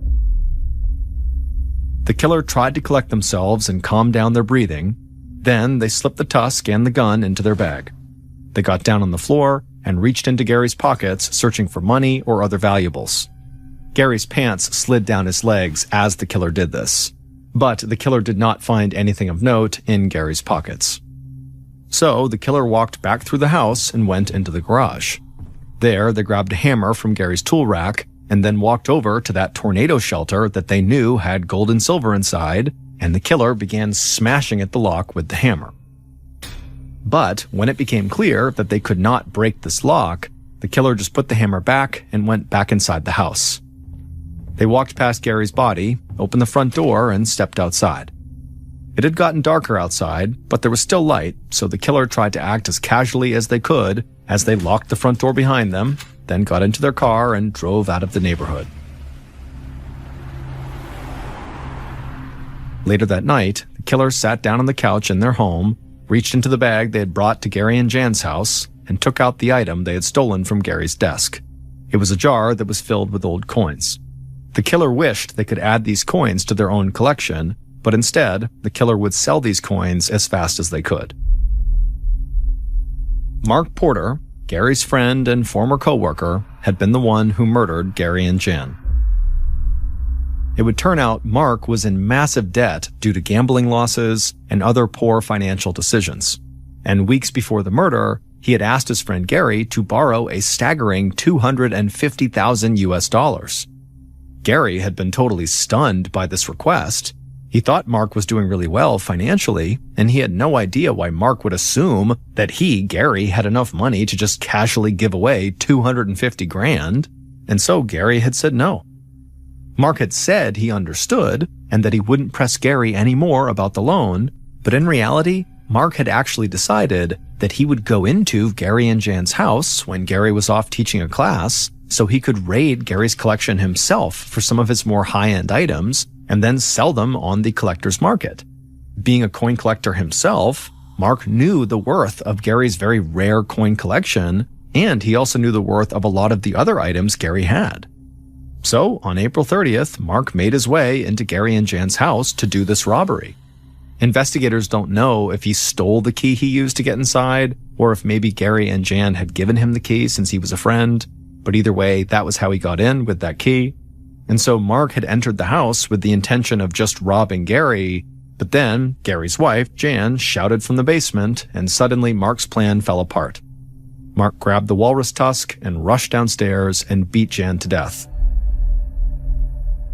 The killer tried to collect themselves and calm down their breathing. Then they slipped the tusk and the gun into their bag. They got down on the floor and reached into Gary's pockets, searching for money or other valuables. Gary's pants slid down his legs as the killer did this, but the killer did not find anything of note in Gary's pockets. So the killer walked back through the house and went into the garage. There, they grabbed a hammer from Gary's tool rack and then walked over to that tornado shelter that they knew had gold and silver inside, and the killer began smashing at the lock with the hammer. But when it became clear that they could not break this lock, the killer just put the hammer back and went back inside the house. They walked past Gary's body, opened the front door, and stepped outside. It had gotten darker outside, but there was still light, so the killer tried to act as casually as they could as they locked the front door behind them, then got into their car and drove out of the neighborhood. Later that night, the killer sat down on the couch in their home, reached into the bag they had brought to Gary and Jan's house, and took out the item they had stolen from Gary's desk. It was a jar that was filled with old coins. The killer wished they could add these coins to their own collection, but instead, the killer would sell these coins as fast as they could. Mark Porter, Gary's friend and former co-worker, had been the one who murdered Gary and Jan. It would turn out Mark was in massive debt due to gambling losses and other poor financial decisions. And weeks before the murder, he had asked his friend Gary to borrow a staggering $250,000 US. Gary had been totally stunned by this request. He thought Mark was doing really well financially, and he had no idea why Mark would assume that he, Gary, had enough money to just casually give away $250,000, and so Gary had said no. Mark had said he understood and that he wouldn't press Gary anymore about the loan, but in reality, Mark had actually decided that he would go into Gary and Jan's house when Gary was off teaching a class so he could raid Gary's collection himself for some of his more high-end items and then sell them on the collector's market. Being a coin collector himself, Mark knew the worth of Gary's very rare coin collection, and he also knew the worth of a lot of the other items Gary had. So, on April 30th, Mark made his way into Gary and Jan's house to do this robbery. Investigators don't know if he stole the key he used to get inside, or if maybe Gary and Jan had given him the key since he was a friend, but either way, that was how he got in with that key. And so Mark had entered the house with the intention of just robbing Gary, but then Gary's wife, Jan, shouted from the basement, and suddenly Mark's plan fell apart. Mark grabbed the walrus tusk and rushed downstairs and beat Jan to death.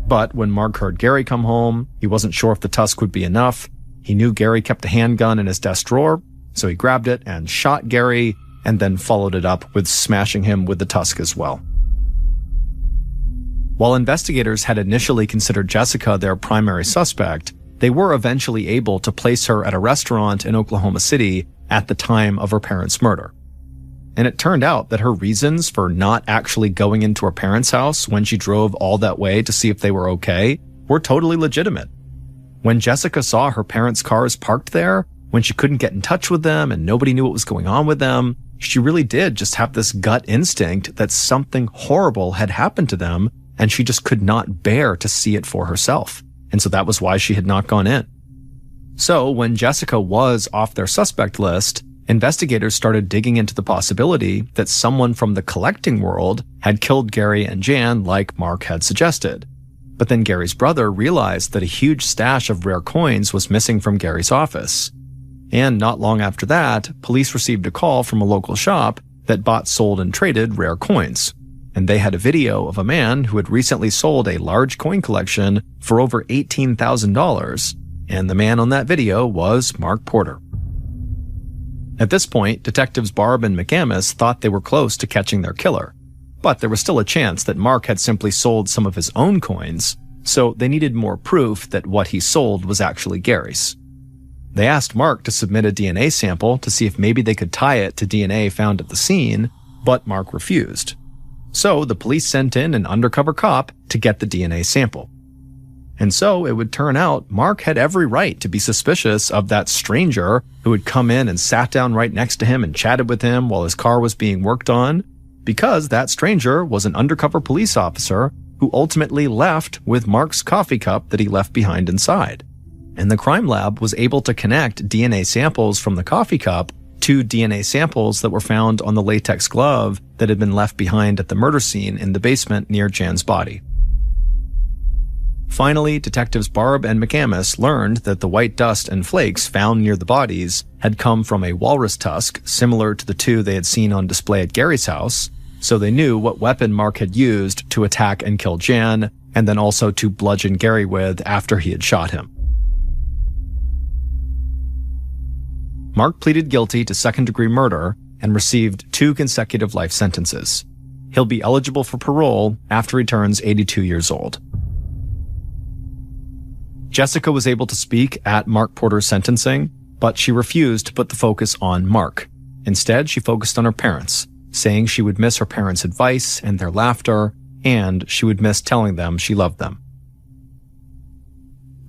But when Mark heard Gary come home, he wasn't sure if the tusk would be enough. He knew Gary kept a handgun in his desk drawer, so he grabbed it and shot Gary, and then followed it up with smashing him with the tusk as well. While investigators had initially considered Jessica their primary suspect, they were eventually able to place her at a restaurant in Oklahoma City at the time of her parents' murder. And it turned out that her reasons for not actually going into her parents' house when she drove all that way to see if they were okay were totally legitimate. When Jessica saw her parents' cars parked there, when she couldn't get in touch with them and nobody knew what was going on with them, she really did just have this gut instinct that something horrible had happened to them, and she just could not bear to see it for herself. And so that was why she had not gone in. So when Jessica was off their suspect list, investigators started digging into the possibility that someone from the collecting world had killed Gary and Jan like Mark had suggested. But then Gary's brother realized that a huge stash of rare coins was missing from Gary's office. And not long after that, police received a call from a local shop that bought, sold, and traded rare coins. And they had a video of a man who had recently sold a large coin collection for over $18,000, and the man on that video was Mark Porter. At this point, detectives Barb and McAmis thought they were close to catching their killer, but there was still a chance that Mark had simply sold some of his own coins, so they needed more proof that what he sold was actually Gary's. They asked Mark to submit a DNA sample to see if maybe they could tie it to DNA found at the scene, but Mark refused. So the police sent in an undercover cop to get the DNA sample. And so it would turn out Mark had every right to be suspicious of that stranger who had come in and sat down right next to him and chatted with him while his car was being worked on, because that stranger was an undercover police officer who ultimately left with Mark's coffee cup that he left behind inside. And the crime lab was able to connect DNA samples from the coffee cup to DNA samples that were found on the latex glove that had been left behind at the murder scene in the basement near Jan's body. Finally, detectives Barb and McAmis learned that the white dust and flakes found near the bodies had come from a walrus tusk similar to the two they had seen on display at Gary's house, so they knew what weapon Mark had used to attack and kill Jan, and then also to bludgeon Gary with after he had shot him. Mark pleaded guilty to second-degree murder and received 2 consecutive life sentences. He'll be eligible for parole after he turns 82 years old. Jessica was able to speak at Mark Porter's sentencing, but she refused to put the focus on Mark. Instead, she focused on her parents, saying she would miss her parents' advice and their laughter, and she would miss telling them she loved them.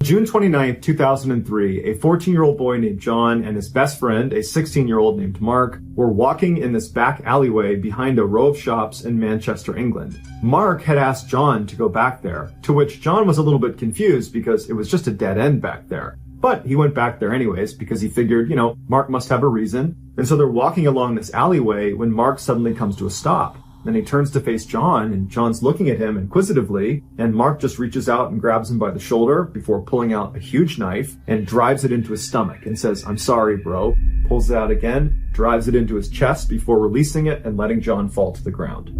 June 29, 2003, a 14-year-old boy named John and his best friend, a 16-year-old named Mark, were walking in this back alleyway behind a row of shops in Manchester, England. Mark had asked John to go back there, to which John was a little bit confused because it was just a dead end back there. But he went back there anyways because he figured, Mark must have a reason. And so they're walking along this alleyway when Mark suddenly comes to a stop. Then he turns to face John, and John's looking at him inquisitively, and Mark just reaches out and grabs him by the shoulder before pulling out a huge knife and drives it into his stomach and says, "I'm sorry, bro." Pulls it out again, drives it into his chest before releasing it and letting John fall to the ground.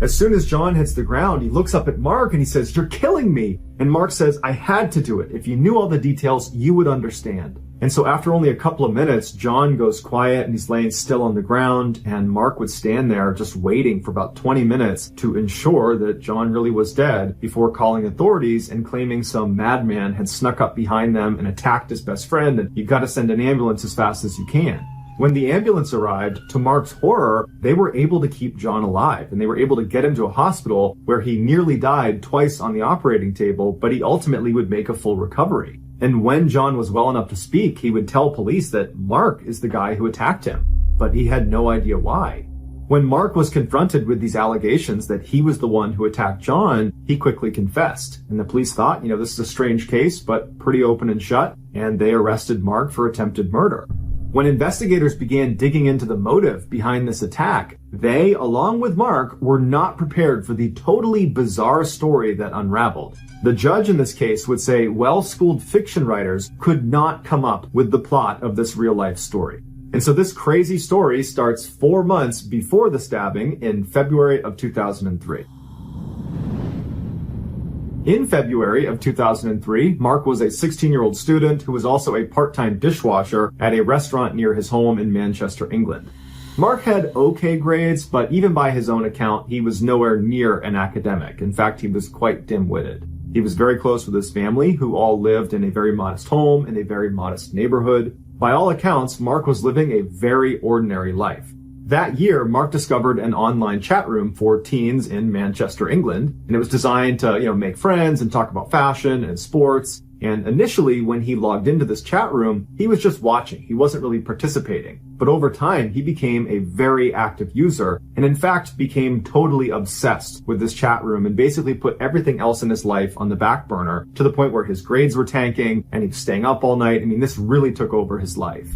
As soon as John hits the ground, he looks up at Mark and he says, "You're killing me." And Mark says, "I had to do it. If you knew all the details, you would understand." And so after only a couple of minutes, John goes quiet and he's laying still on the ground, and Mark would stand there just waiting for about 20 minutes to ensure that John really was dead before calling authorities and claiming some madman had snuck up behind them and attacked his best friend, and you gotta send an ambulance as fast as you can. When the ambulance arrived, to Mark's horror, they were able to keep John alive, and they were able to get him to a hospital where he nearly died twice on the operating table, but he ultimately would make a full recovery. And when John was well enough to speak, he would tell police that Mark is the guy who attacked him, but he had no idea why. When Mark was confronted with these allegations that he was the one who attacked John, he quickly confessed. And the police thought, this is a strange case, but pretty open and shut, and they arrested Mark for attempted murder. When investigators began digging into the motive behind this attack, they, along with Mark, were not prepared for the totally bizarre story that unraveled. The judge in this case would say well-schooled fiction writers could not come up with the plot of this real-life story. And so this crazy story starts 4 months before the stabbing in February of 2003. In February of 2003, Mark was a 16-year-old student who was also a part-time dishwasher at a restaurant near his home in Manchester, England. Mark had okay grades, but even by his own account, he was nowhere near an academic. In fact, he was quite dim-witted. He was very close with his family, who all lived in a very modest home in a very modest neighborhood. By all accounts, Mark was living a very ordinary life. That year, Mark discovered an online chat room for teens in Manchester, England, and it was designed to, make friends and talk about fashion and sports. And initially, when he logged into this chat room, he was just watching. He wasn't really participating. But over time, he became a very active user and in fact became totally obsessed with this chat room and basically put everything else in his life on the back burner to the point where his grades were tanking and he was staying up all night. This really took over his life.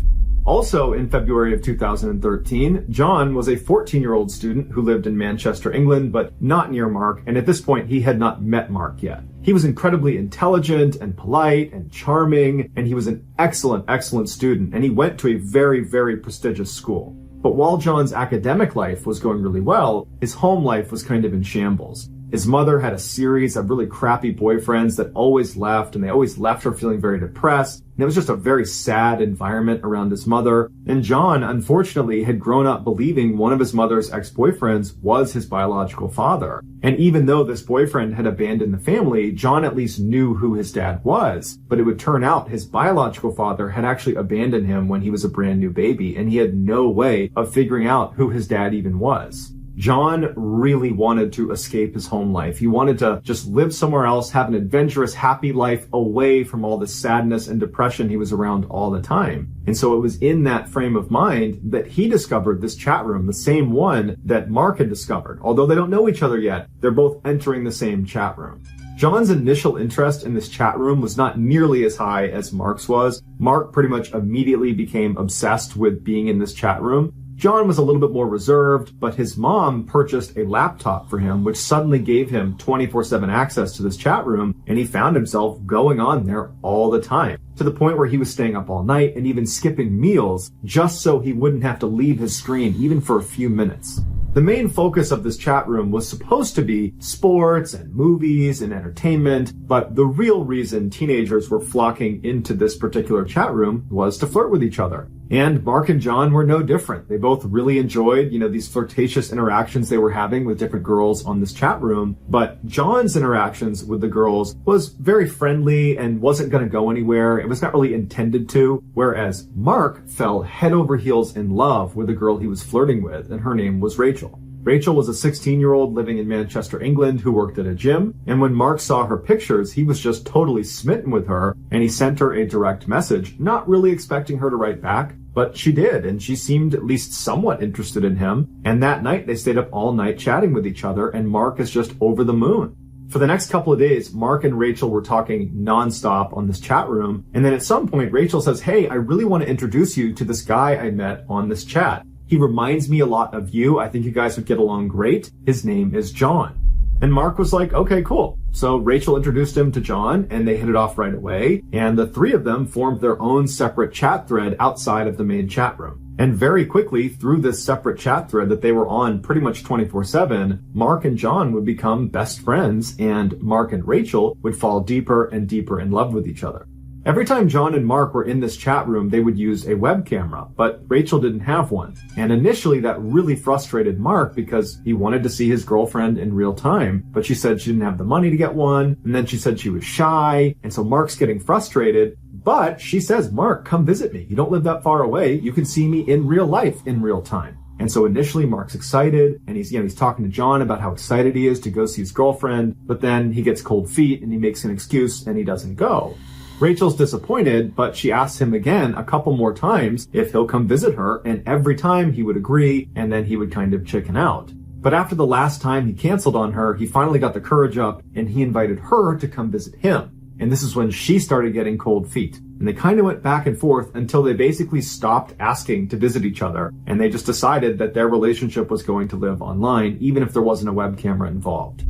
Also in February of 2013, John was a 14-year-old student who lived in Manchester, England, but not near Mark, and at this point he had not met Mark yet. He was incredibly intelligent and polite and charming, and he was an excellent, excellent student, and he went to a very, very prestigious school. But while John's academic life was going really well, his home life was kind of in shambles. His mother had a series of really crappy boyfriends that always left, and they always left her feeling very depressed. And it was just a very sad environment around his mother. And John, unfortunately, had grown up believing one of his mother's ex-boyfriends was his biological father. And even though this boyfriend had abandoned the family, John at least knew who his dad was. But it would turn out his biological father had actually abandoned him when he was a brand new baby, and he had no way of figuring out who his dad even was. John really wanted to escape his home life. He wanted to just live somewhere else, have an adventurous, happy life away from all the sadness and depression he was around all the time. And so it was in that frame of mind that he discovered this chat room, the same one that Mark had discovered. Although they don't know each other yet, they're both entering the same chat room. John's initial interest in this chat room was not nearly as high as Mark's was. Mark pretty much immediately became obsessed with being in this chat room. John was a little bit more reserved, but his mom purchased a laptop for him, which suddenly gave him 24/7 access to this chat room, and he found himself going on there all the time, to the point where he was staying up all night and even skipping meals just so he wouldn't have to leave his screen even for a few minutes. The main focus of this chat room was supposed to be sports and movies and entertainment, but the real reason teenagers were flocking into this particular chat room was to flirt with each other. And Mark and John were no different. They both really enjoyed, these flirtatious interactions they were having with different girls on this chat room. But John's interactions with the girls was very friendly and wasn't going to go anywhere. It was not really intended to. Whereas Mark fell head over heels in love with the girl he was flirting with, and her name was Rachel. Rachel was a 16-year-old living in Manchester, England, who worked at a gym. And when Mark saw her pictures, he was just totally smitten with her, and he sent her a direct message, not really expecting her to write back. But she did, and she seemed at least somewhat interested in him. And that night, they stayed up all night chatting with each other, and Mark is just over the moon. For the next couple of days, Mark and Rachel were talking nonstop on this chat room. And then at some point, Rachel says, "Hey, I really want to introduce you to this guy I met on this chat. He reminds me a lot of you. I think you guys would get along great. His name is John." And Mark was like, "Okay, cool." So Rachel introduced him to John, and they hit it off right away. And the three of them formed their own separate chat thread outside of the main chat room. And very quickly, through this separate chat thread that they were on pretty much 24/7, Mark and John would become best friends, and Mark and Rachel would fall deeper and deeper in love with each other. Every time John and Mark were in this chat room, they would use a web camera, but Rachel didn't have one. And initially that really frustrated Mark because he wanted to see his girlfriend in real time, but she said she didn't have the money to get one, and then she said she was shy, and so Mark's getting frustrated, but she says, "Mark, come visit me. You don't live that far away. You can see me in real life in real time." And so initially Mark's excited, and he's talking to John about how excited he is to go see his girlfriend, but then he gets cold feet and he makes an excuse and he doesn't go. Rachel's disappointed, but she asks him again a couple more times if he'll come visit her, and every time he would agree, and then he would kind of chicken out. But after the last time he canceled on her, he finally got the courage up, and he invited her to come visit him. And this is when she started getting cold feet. And they kind of went back and forth until they basically stopped asking to visit each other. And they just decided that their relationship was going to live online, even if there wasn't a web camera involved.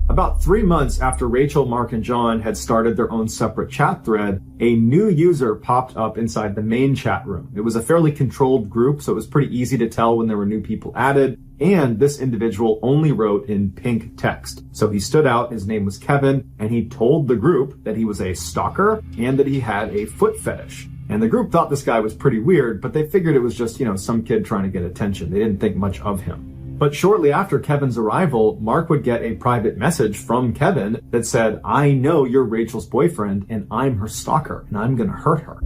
About 3 months after Rachel, Mark, and John had started their own separate chat thread, a new user popped up inside the main chat room. It was a fairly controlled group, so it was pretty easy to tell when there were new people added. And this individual only wrote in pink text. So he stood out, his name was Kevin, and he told the group that he was a stalker and that he had a foot fetish. And the group thought this guy was pretty weird, but they figured it was just, some kid trying to get attention. They didn't think much of him. But shortly after Kevin's arrival, Mark would get a private message from Kevin that said, "I know you're Rachel's boyfriend and I'm her stalker and I'm going to hurt her."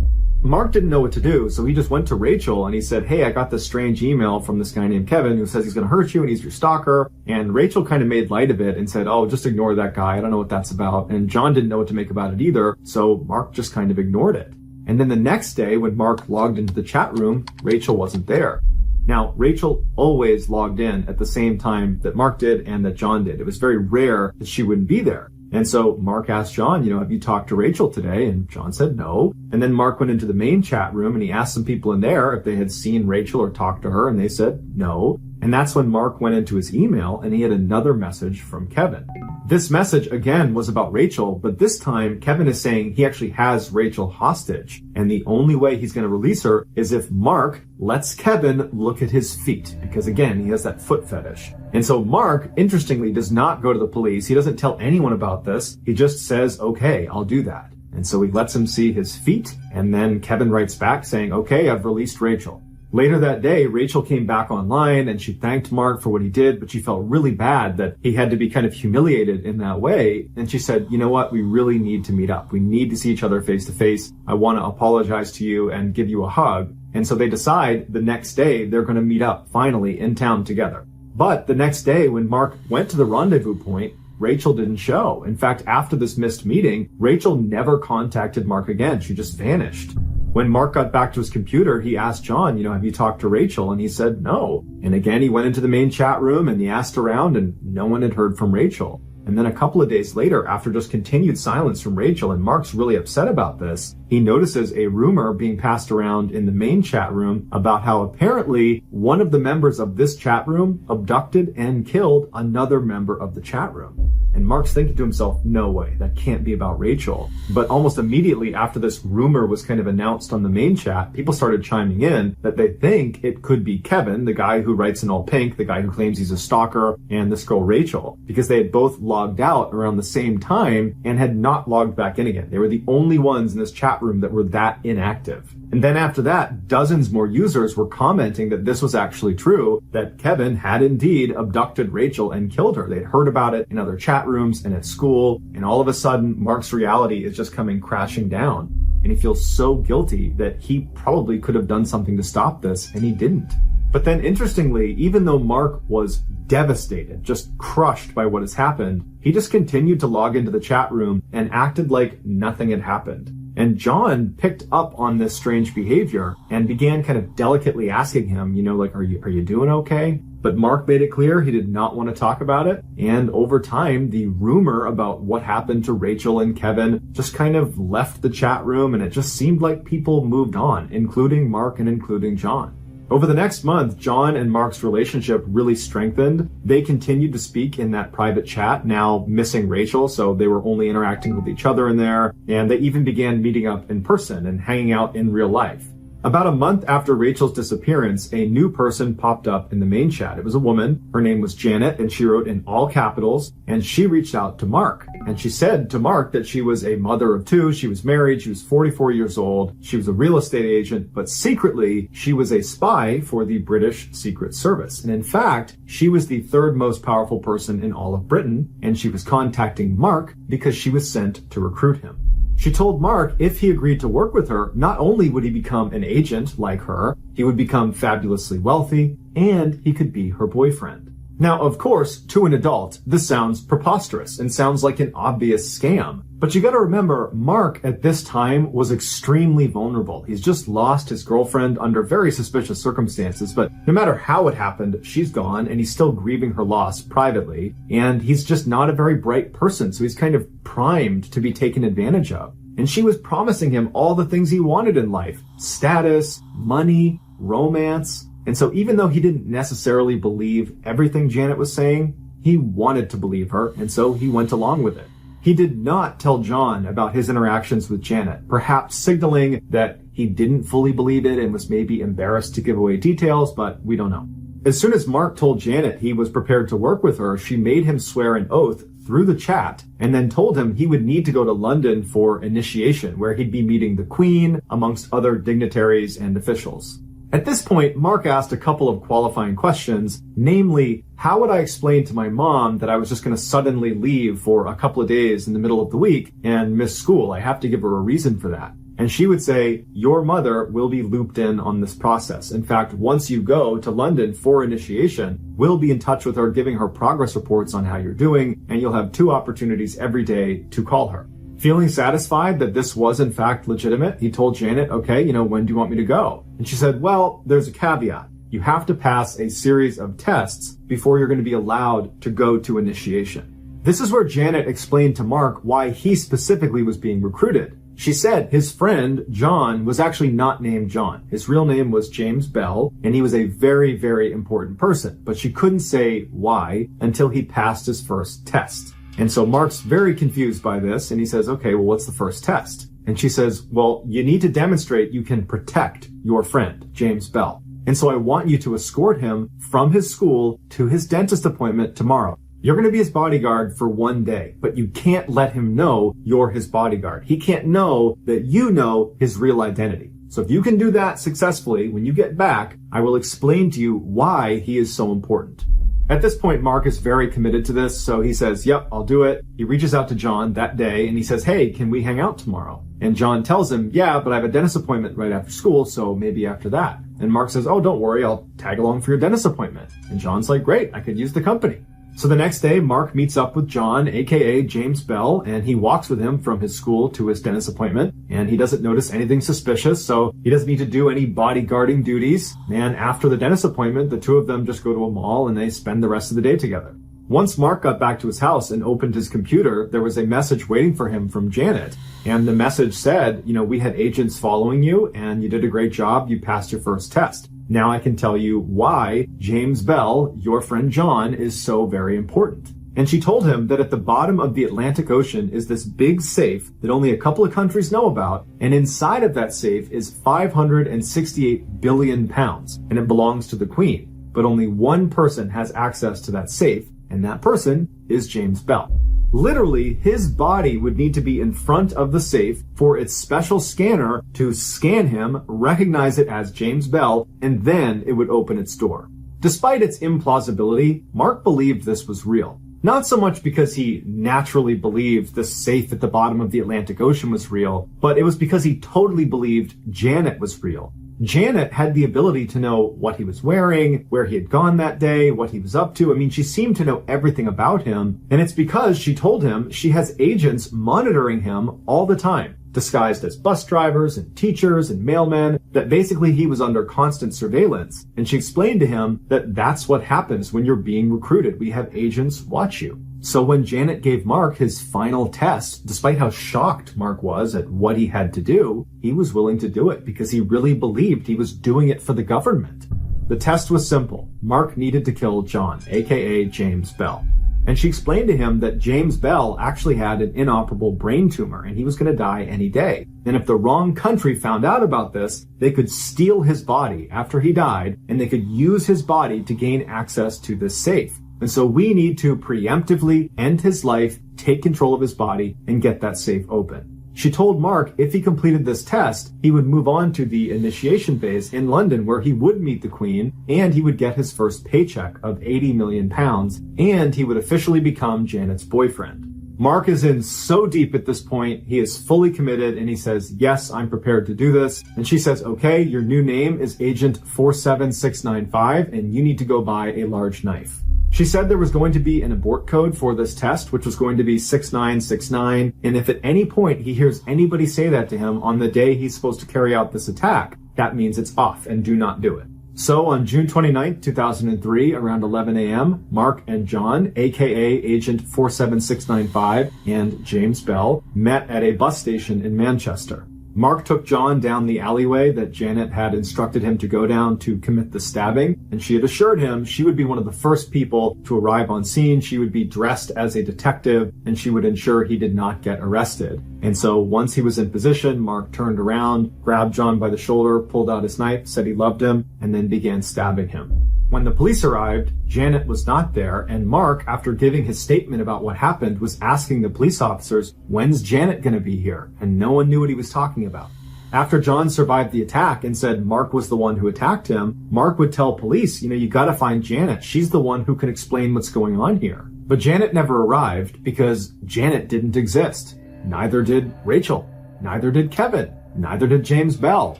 Mark didn't know what to do, so he just went to Rachel and he said, "Hey, I got this strange email from this guy named Kevin who says he's going to hurt you and he's your stalker." And Rachel kind of made light of it and said, "Oh, just ignore that guy. I don't know what that's about." And John didn't know what to make about it either, so Mark just kind of ignored it. And then the next day when Mark logged into the chat room, Rachel wasn't there. Now, Rachel always logged in at the same time that Mark did and that John did. It was very rare that she wouldn't be there. And so Mark asked John, "Have you talked to Rachel today?" And John said no. And then Mark went into the main chat room and he asked some people in there if they had seen Rachel or talked to her, and they said no. And that's when Mark went into his email and he had another message from Kevin. This message, again, was about Rachel, but this time Kevin is saying he actually has Rachel hostage. And the only way he's going to release her is if Mark lets Kevin look at his feet, because again, he has that foot fetish. And so Mark, interestingly, does not go to the police. He doesn't tell anyone about this. He just says, "Okay, I'll do that." And so he lets him see his feet. And then Kevin writes back saying, "Okay, I've released Rachel." Later that day, Rachel came back online and she thanked Mark for what he did, but she felt really bad that he had to be kind of humiliated in that way. And she said, "You know what? We really need to meet up. We need to see each other face to face. I want to apologize to you and give you a hug." And so they decide the next day they're going to meet up finally in town together. But the next day when Mark went to the rendezvous point, Rachel didn't show. In fact, after this missed meeting, Rachel never contacted Mark again. She just vanished. When Mark got back to his computer, he asked John, "Have you talked to Rachel?" And he said no. And again, he went into the main chat room and he asked around and no one had heard from Rachel. And then a couple of days later, after just continued silence from Rachel, and Mark's really upset about this, he notices a rumor being passed around in the main chat room about how apparently one of the members of this chat room abducted and killed another member of the chat room. And Mark's thinking to himself, no way, that can't be about Rachel. But almost immediately after this rumor was kind of announced on the main chat, people started chiming in that they think it could be Kevin, the guy who writes in all pink, the guy who claims he's a stalker, and this girl Rachel, because they had both logged out around the same time and had not logged back in again. They were the only ones in this chat room that were that inactive. And then after that, dozens more users were commenting that this was actually true, that Kevin had indeed abducted Rachel and killed her. They'd heard about it in other chat rooms and at school, and all of a sudden, Mark's reality is just coming crashing down. And he feels so guilty that he probably could have done something to stop this, and he didn't. But then interestingly, even though Mark was devastated, just crushed by what has happened, he just continued to log into the chat room and acted like nothing had happened. And John picked up on this strange behavior and began kind of delicately asking him, are you doing okay? But Mark made it clear he did not want to talk about it. And over time, the rumor about what happened to Rachel and Kevin just kind of left the chat room, and it just seemed like people moved on, including Mark and including John. Over the next month, John and Mark's relationship really strengthened. They continued to speak in that private chat, now missing Rachel, so they were only interacting with each other in there, and they even began meeting up in person and hanging out in real life. About a month after Rachel's disappearance, a new person popped up in the main chat. It was a woman. Her name was Janet, and she wrote in all capitals, and she reached out to Mark. And she said to Mark that she was a mother of two, she was married, she was 44 years old, she was a real estate agent, but secretly, she was a spy for the British Secret Service. And in fact, she was the third most powerful person in all of Britain, and she was contacting Mark because she was sent to recruit him. She told Mark if he agreed to work with her, not only would he become an agent like her, he would become fabulously wealthy, and he could be her boyfriend. Now, of course, to an adult, this sounds preposterous and sounds like an obvious scam. But you gotta remember, Mark at this time was extremely vulnerable. He's just lost his girlfriend under very suspicious circumstances, but no matter how it happened, she's gone and he's still grieving her loss privately. And he's just not a very bright person, so he's kind of primed to be taken advantage of. and she was promising him all the things he wanted in life: status, money, romance. And so even though he didn't necessarily believe everything Janet was saying, he wanted to believe her, and so he went along with it. He did not tell John about his interactions with Janet, perhaps signaling that he didn't fully believe it and was maybe embarrassed to give away details, but we don't know. As soon as Mark told Janet he was prepared to work with her, she made him swear an oath through the chat and then told him he would need to go to London for initiation, where he'd be meeting the Queen, amongst other dignitaries and officials. At this point, Mark asked a couple of qualifying questions, namely, how would I explain to my mom that I was just going to suddenly leave for a couple of days in the middle of the week and miss school? I have to give her a reason for that. And she would say, your mother will be looped in on this process. In fact, once you go to London for initiation, we'll be in touch with her, giving her progress reports on how you're doing, and you'll have 2 opportunities every day to call her. Feeling satisfied that this was in fact legitimate, he told Janet, okay, when do you want me to go? And she said, well, there's a caveat. You have to pass a series of tests before you're going to be allowed to go to initiation. This is where Janet explained to Mark why he specifically was being recruited. She said his friend, John, was actually not named John. His real name was James Bell, and he was a very, very important person. But she couldn't say why until he passed his first test. And so Mark's very confused by this, and he says, okay, well, what's the first test? And she says, well, you need to demonstrate you can protect your friend, James Bell. And so I want you to escort him from his school to his dentist appointment tomorrow. You're going to be his bodyguard for 1 day, but you can't let him know you're his bodyguard. He can't know that you know his real identity. So if you can do that successfully, when you get back, I will explain to you why he is so important. At this point, Mark is very committed to this, so he says, yep, I'll do it. He reaches out to John that day and he says, hey, can we hang out tomorrow? And John tells him, yeah, but I have a dentist appointment right after school, so maybe after that. And Mark says, oh, don't worry, I'll tag along for your dentist appointment. And John's like, great, I could use the company. So the next day, Mark meets up with John, aka James Bell, and he walks with him from his school to his dentist appointment, and he doesn't notice anything suspicious, so he doesn't need to do any bodyguarding duties. And after the dentist appointment, the 2 of them just go to a mall and they spend the rest of the day together. Once Mark got back to his house and opened his computer, there was a message waiting for him from Janet. And the message said, we had agents following you and you did a great job. You passed your first test. Now I can tell you why James Bell, your friend John, is so very important. And she told him that at the bottom of the Atlantic Ocean is this big safe that only a couple of countries know about. And inside of that safe is 568 billion pounds. And it belongs to the Queen. But only one person has access to that safe. And that person is James Bell. Literally, his body would need to be in front of the safe for its special scanner to scan him, recognize it as James Bell, and then it would open its door. Despite its implausibility, Mark believed this was real. Not so much because he naturally believed the safe at the bottom of the Atlantic Ocean was real, but it was because he totally believed Janet was real. Janet had the ability to know what he was wearing, where he had gone that day, what he was up to. I mean, she seemed to know everything about him. And it's because she told him she has agents monitoring him all the time, disguised as bus drivers and teachers and mailmen, that basically he was under constant surveillance. And she explained to him that that's what happens when you're being recruited. We have agents watch you. So when Janet gave Mark his final test, despite how shocked Mark was at what he had to do, he was willing to do it because he really believed he was doing it for the government. The test was simple. Mark needed to kill John, aka James Bell. And she explained to him that James Bell actually had an inoperable brain tumor and he was going to die any day. And if the wrong country found out about this, they could steal his body after he died and they could use his body to gain access to this safe. And so we need to preemptively end his life, take control of his body, and get that safe open. She told Mark if he completed this test, he would move on to the initiation phase in London where he would meet the Queen and he would get his first paycheck of 80 million pounds and he would officially become Janet's boyfriend. Mark is in so deep at this point, he is fully committed and he says, yes, I'm prepared to do this. And she says, okay, your new name is Agent 47695 and you need to go buy a large knife. She said there was going to be an abort code for this test, which was going to be 6969. And if at any point he hears anybody say that to him on the day he's supposed to carry out this attack, that means it's off and do not do it. So on June 29, 2003, around 11 a.m., Mark and John, aka Agent 47695 and James Bell, met at a bus station in Manchester. Mark took John down the alleyway that Janet had instructed him to go down to commit the stabbing, and she had assured him she would be one of the first people to arrive on scene. She would be dressed as a detective, and she would ensure he did not get arrested. And so once he was in position, Mark turned around, grabbed John by the shoulder, pulled out his knife, said he loved him, and then began stabbing him. When the police arrived, Janet was not there, and Mark, after giving his statement about what happened, was asking the police officers, when's Janet going to be here? And no one knew what he was talking about. After John survived the attack and said Mark was the one who attacked him, Mark would tell police, you gotta find Janet. She's the one who can explain what's going on here. But Janet never arrived because Janet didn't exist. Neither did Rachel. Neither did Kevin. Neither did James Bell.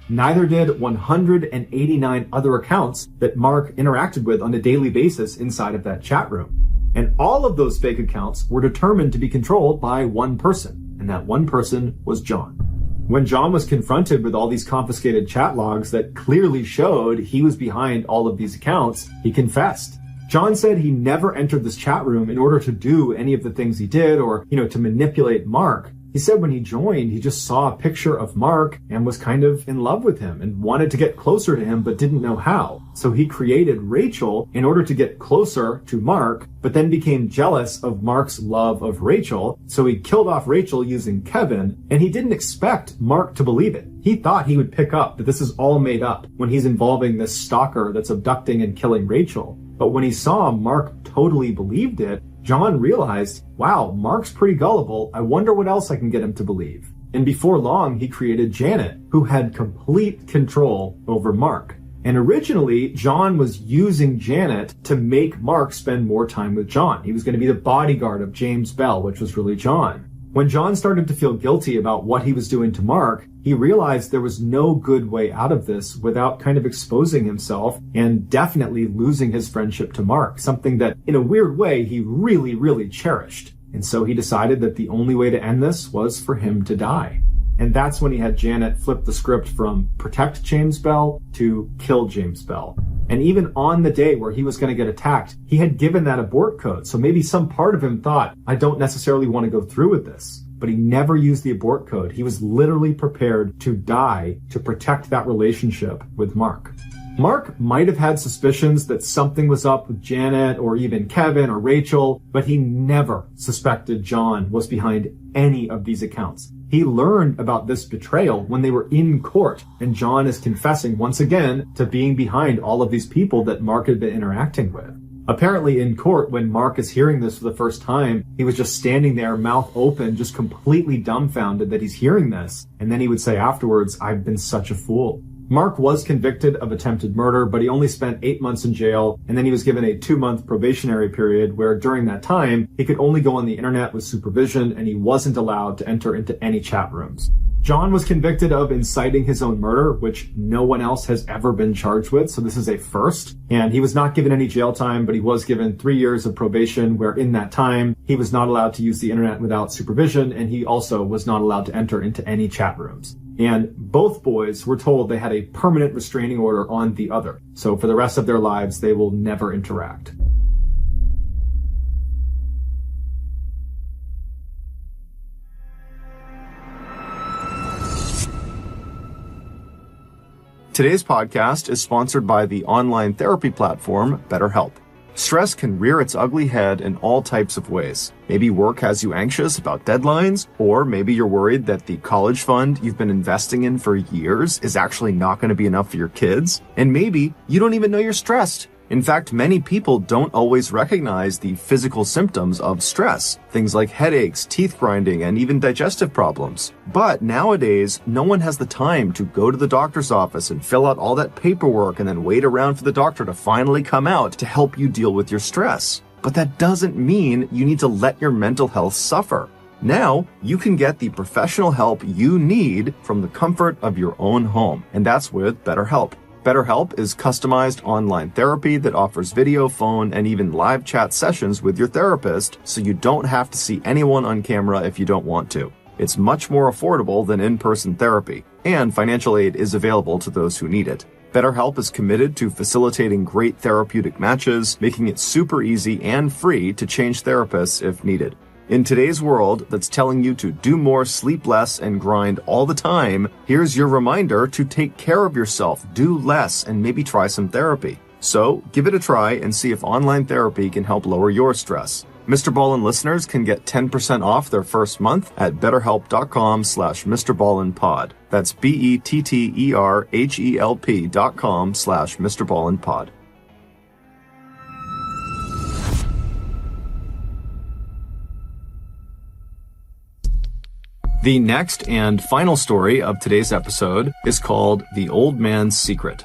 Neither did 189 other accounts that Mark interacted with on a daily basis inside of that chat room. And all of those fake accounts were determined to be controlled by one person, and that one person was John. When John was confronted with all these confiscated chat logs that clearly showed he was behind all of these accounts, he confessed. John said he never entered this chat room in order to do any of the things he did or, to manipulate Mark. He said when he joined, he just saw a picture of Mark and was kind of in love with him and wanted to get closer to him but didn't know how. So he created Rachel in order to get closer to Mark, but then became jealous of Mark's love of Rachel. So he killed off Rachel using Kevin, and he didn't expect Mark to believe it. He thought he would pick up that this is all made up when he's involving this stalker that's abducting and killing Rachel. But when he saw Mark totally believed it, John realized, wow, Mark's pretty gullible. I wonder what else I can get him to believe. And before long, he created Janet, who had complete control over Mark. And originally, John was using Janet to make Mark spend more time with John. He was going to be the bodyguard of James Bell, which was really John. When John started to feel guilty about what he was doing to Mark, he realized there was no good way out of this without kind of exposing himself and definitely losing his friendship to Mark, something that in a weird way he really, really cherished. And so he decided that the only way to end this was for him to die. And that's when he had Janet flip the script from protect James Bell to kill James Bell. And even on the day where he was going to get attacked, he had given that abort code. So maybe some part of him thought, I don't necessarily want to go through with this. But he never used the abort code. He was literally prepared to die to protect that relationship with Mark. Mark might have had suspicions that something was up with Janet or even Kevin or Rachel, but he never suspected John was behind any of these accounts. He learned about this betrayal when they were in court, and John is confessing once again to being behind all of these people that Mark had been interacting with. Apparently in court, when Mark is hearing this for the first time, he was just standing there, mouth open, just completely dumbfounded that he's hearing this. And then he would say afterwards, I've been such a fool. Mark was convicted of attempted murder, but he only spent 8 months in jail, and then he was given a 2-month probationary period where during that time, he could only go on the internet with supervision, and he wasn't allowed to enter into any chat rooms. John was convicted of inciting his own murder, which no one else has ever been charged with, so this is a first. And he was not given any jail time, but he was given 3 years of probation, where in that time, he was not allowed to use the internet without supervision, and he also was not allowed to enter into any chat rooms. And both boys were told they had a permanent restraining order on the other. So for the rest of their lives, they will never interact. Today's podcast is sponsored by the online therapy platform BetterHelp. Stress can rear its ugly head in all types of ways. Maybe work has you anxious about deadlines, or maybe you're worried that the college fund you've been investing in for years is actually not going to be enough for your kids. And maybe you don't even know you're stressed. In fact, many people don't always recognize the physical symptoms of stress, things like headaches, teeth grinding, and even digestive problems. But nowadays, no one has the time to go to the doctor's office and fill out all that paperwork and then wait around for the doctor to finally come out to help you deal with your stress. But that doesn't mean you need to let your mental health suffer. Now, you can get the professional help you need from the comfort of your own home, and that's with BetterHelp. BetterHelp is customized online therapy that offers video, phone, and even live chat sessions with your therapist, so you don't have to see anyone on camera if you don't want to. It's much more affordable than in-person therapy, and financial aid is available to those who need it. BetterHelp is committed to facilitating great therapeutic matches, making it super easy and free to change therapists if needed. In today's world that's telling you to do more, sleep less, and grind all the time, here's your reminder to take care of yourself, do less, and maybe try some therapy. So, give it a try and see if online therapy can help lower your stress. Mrballen listeners can get 10% off their first month at betterhelp.com/MrBallenPod. That's BETTERHELP.com/MrBallenPod. The next and final story of today's episode is called The Old Man's Secret.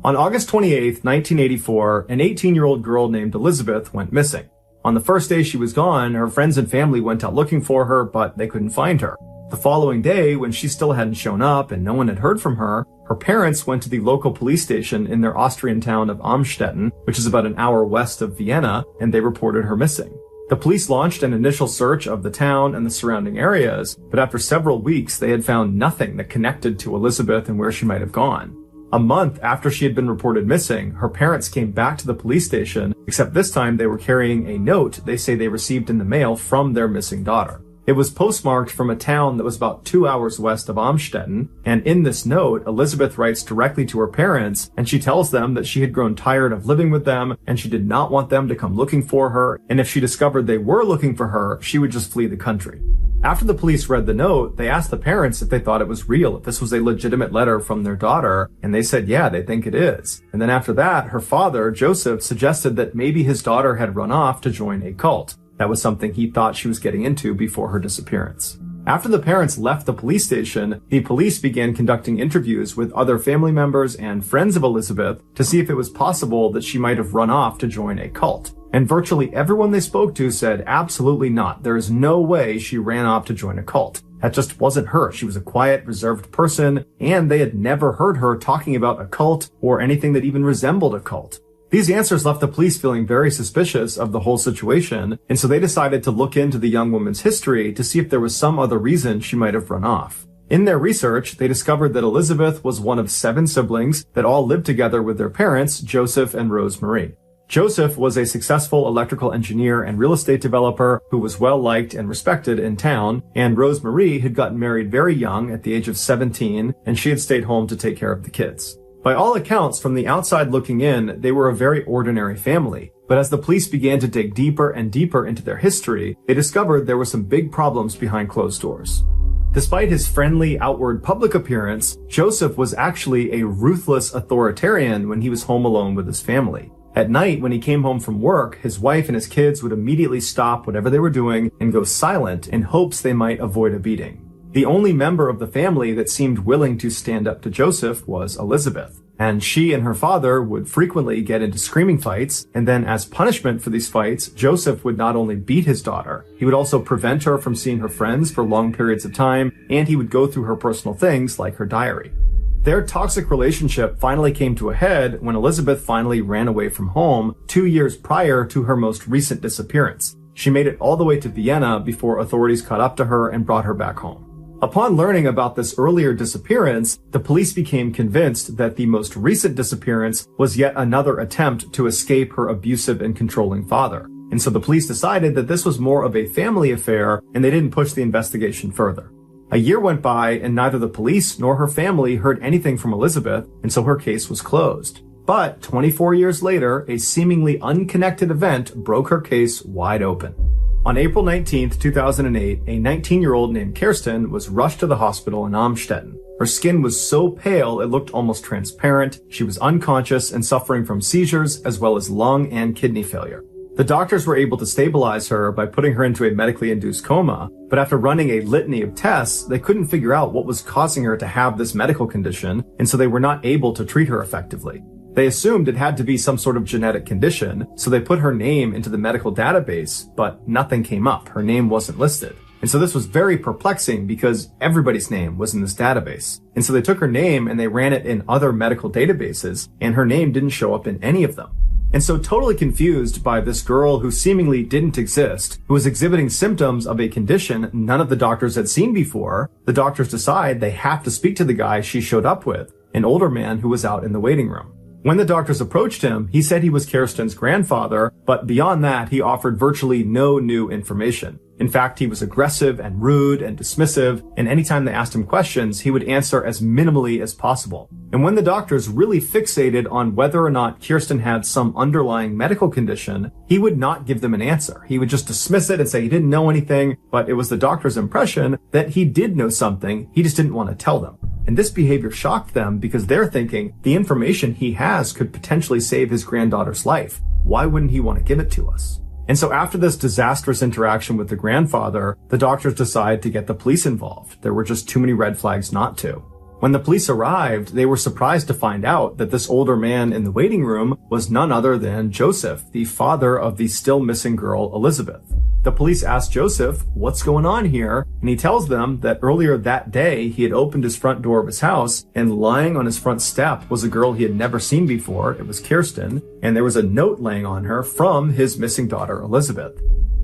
On August 28, 1984, an 18-year-old girl named Elizabeth went missing. On the first day she was gone, her friends and family went out looking for her, but they couldn't find her. The following day, when she still hadn't shown up and no one had heard from her, her parents went to the local police station in their Austrian town of Amstetten, which is about an hour west of Vienna, and they reported her missing. The police launched an initial search of the town and the surrounding areas, but after several weeks, they had found nothing that connected to Elizabeth and where she might have gone. A month after she had been reported missing, her parents came back to the police station, except this time they were carrying a note they say they received in the mail from their missing daughter. It was postmarked from a town that was about 2 hours west of Amstetten, and in this note, Elizabeth writes directly to her parents, and she tells them that she had grown tired of living with them, and she did not want them to come looking for her, and if she discovered they were looking for her, she would just flee the country. After the police read the note, they asked the parents if they thought it was real, if this was a legitimate letter from their daughter, and they said, yeah, they think it is. And then after that, her father, Joseph, suggested that maybe his daughter had run off to join a cult. That was something he thought she was getting into before her disappearance. After the parents left the police station, the police began conducting interviews with other family members and friends of Elizabeth to see if it was possible that she might have run off to join a cult. And virtually everyone they spoke to said, absolutely not. There is no way she ran off to join a cult. That just wasn't her. She was a quiet, reserved person, and they had never heard her talking about a cult or anything that even resembled a cult. These answers left the police feeling very suspicious of the whole situation, and so they decided to look into the young woman's history to see if there was some other reason she might have run off. In their research, they discovered that Elizabeth was one of 7 siblings that all lived together with their parents, Joseph and Rose Marie. Joseph was a successful electrical engineer and real estate developer who was well liked and respected in town, and Rose Marie had gotten married very young at the age of 17, and she had stayed home to take care of the kids. By all accounts, from the outside looking in, they were a very ordinary family. But as the police began to dig deeper and deeper into their history, they discovered there were some big problems behind closed doors. Despite his friendly, outward public appearance, Joseph was actually a ruthless authoritarian when he was home alone with his family. At night, when he came home from work, his wife and his kids would immediately stop whatever they were doing and go silent in hopes they might avoid a beating. The only member of the family that seemed willing to stand up to Joseph was Elizabeth, and she and her father would frequently get into screaming fights, and then as punishment for these fights, Joseph would not only beat his daughter, he would also prevent her from seeing her friends for long periods of time, and he would go through her personal things like her diary. Their toxic relationship finally came to a head when Elizabeth finally ran away from home 2 years prior to her most recent disappearance. She made it all the way to Vienna before authorities caught up to her and brought her back home. Upon learning about this earlier disappearance, the police became convinced that the most recent disappearance was yet another attempt to escape her abusive and controlling father. And so the police decided that this was more of a family affair, and they didn't push the investigation further. A year went by, and neither the police nor her family heard anything from Elizabeth, and so her case was closed. But 24 years later, a seemingly unconnected event broke her case wide open. On April 19, 2008, a 19-year-old named Kirsten was rushed to the hospital in Amstetten. Her skin was so pale it looked almost transparent. She was unconscious and suffering from seizures as well as lung and kidney failure. The doctors were able to stabilize her by putting her into a medically induced coma, but after running a litany of tests, they couldn't figure out what was causing her to have this medical condition, and so they were not able to treat her effectively. They assumed it had to be some sort of genetic condition, so they put her name into the medical database, but nothing came up. Her name wasn't listed. And so this was very perplexing because everybody's name was in this database. And so they took her name and they ran it in other medical databases, and her name didn't show up in any of them. And so totally confused by this girl who seemingly didn't exist, who was exhibiting symptoms of a condition none of the doctors had seen before, the doctors decide they have to speak to the guy she showed up with, an older man who was out in the waiting room. When the doctors approached him, he said he was Kirsten's grandfather, but beyond that, he offered virtually no new information. In fact, he was aggressive and rude and dismissive, and anytime they asked him questions, he would answer as minimally as possible. And when the doctors really fixated on whether or not Kirsten had some underlying medical condition, he would not give them an answer. He would just dismiss it and say he didn't know anything, but it was the doctor's impression that he did know something, he just didn't want to tell them. And this behavior shocked them because they're thinking the information he has could potentially save his granddaughter's life. Why wouldn't he want to give it to us? And so after this disastrous interaction with the grandfather, the doctors decide to get the police involved. There were just too many red flags not to. When the police arrived, they were surprised to find out that this older man in the waiting room was none other than Joseph, the father of the still missing girl, Elizabeth. The police asked Joseph, "What's going on here?" And he tells them that earlier that day, he had opened his front door of his house, and lying on his front step was a girl he had never seen before. It was Kirsten, and there was a note laying on her from his missing daughter, Elizabeth.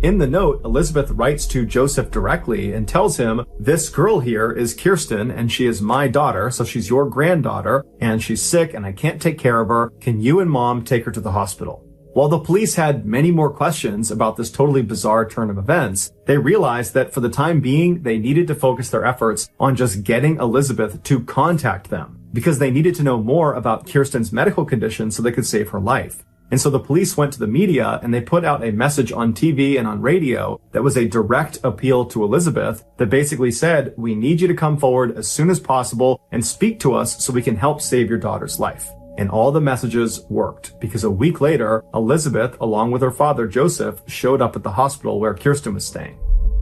In the note, Elizabeth writes to Joseph directly and tells him, "This girl here is Kirsten, and she is my daughter, so she's your granddaughter, and she's sick, and I can't take care of her. Can you and Mom take her to the hospital?" While the police had many more questions about this totally bizarre turn of events, they realized that for the time being, they needed to focus their efforts on just getting Elizabeth to contact them, because they needed to know more about Kirsten's medical condition so they could save her life. And so the police went to the media and they put out a message on TV and on radio that was a direct appeal to Elizabeth that basically said, "We need you to come forward as soon as possible and speak to us so we can help save your daughter's life." And all the messages worked, because a week later, Elizabeth, along with her father, Joseph, showed up at the hospital where Kirsten was staying.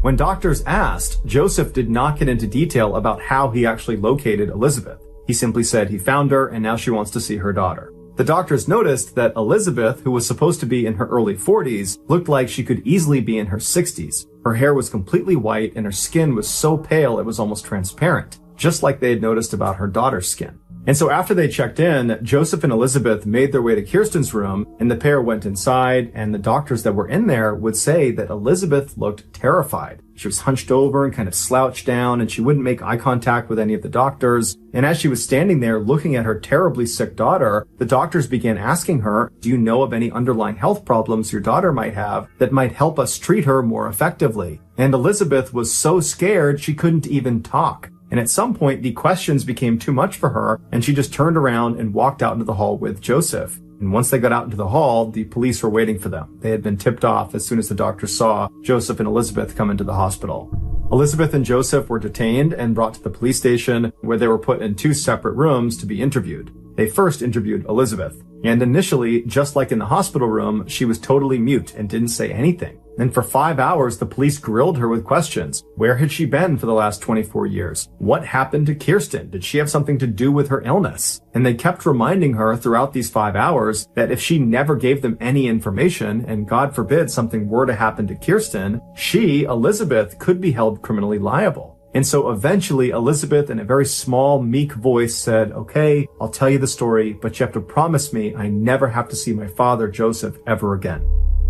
When doctors asked, Joseph did not get into detail about how he actually located Elizabeth. He simply said he found her and now she wants to see her daughter. The doctors noticed that Elizabeth, who was supposed to be in her early 40s, looked like she could easily be in her 60s. Her hair was completely white and her skin was so pale it was almost transparent, just like they had noticed about her daughter's skin. And so after they checked in, Joseph and Elizabeth made their way to Kirsten's room, and the pair went inside, and the doctors that were in there would say that Elizabeth looked terrified. She was hunched over and kind of slouched down, and she wouldn't make eye contact with any of the doctors. And as she was standing there looking at her terribly sick daughter, the doctors began asking her, "Do you know of any underlying health problems your daughter might have that might help us treat her more effectively?" And Elizabeth was so scared she couldn't even talk. And at some point, the questions became too much for her, and she just turned around and walked out into the hall with Joseph. And once they got out into the hall, the police were waiting for them. They had been tipped off as soon as the doctors saw Joseph and Elizabeth come into the hospital. Elizabeth and Joseph were detained and brought to the police station, where they were put in 2 separate rooms to be interviewed. They first interviewed Elizabeth, and initially, just like in the hospital room, she was totally mute and didn't say anything. And for 5 hours, the police grilled her with questions. Where had she been for the last 24 years? What happened to Kirsten? Did she have something to do with her illness? And they kept reminding her throughout these 5 hours that if she never gave them any information, and God forbid something were to happen to Kirsten, she, Elizabeth, could be held criminally liable. And so eventually Elizabeth, in a very small, meek voice, said, "Okay, I'll tell you the story, but you have to promise me I never have to see my father, Joseph, ever again."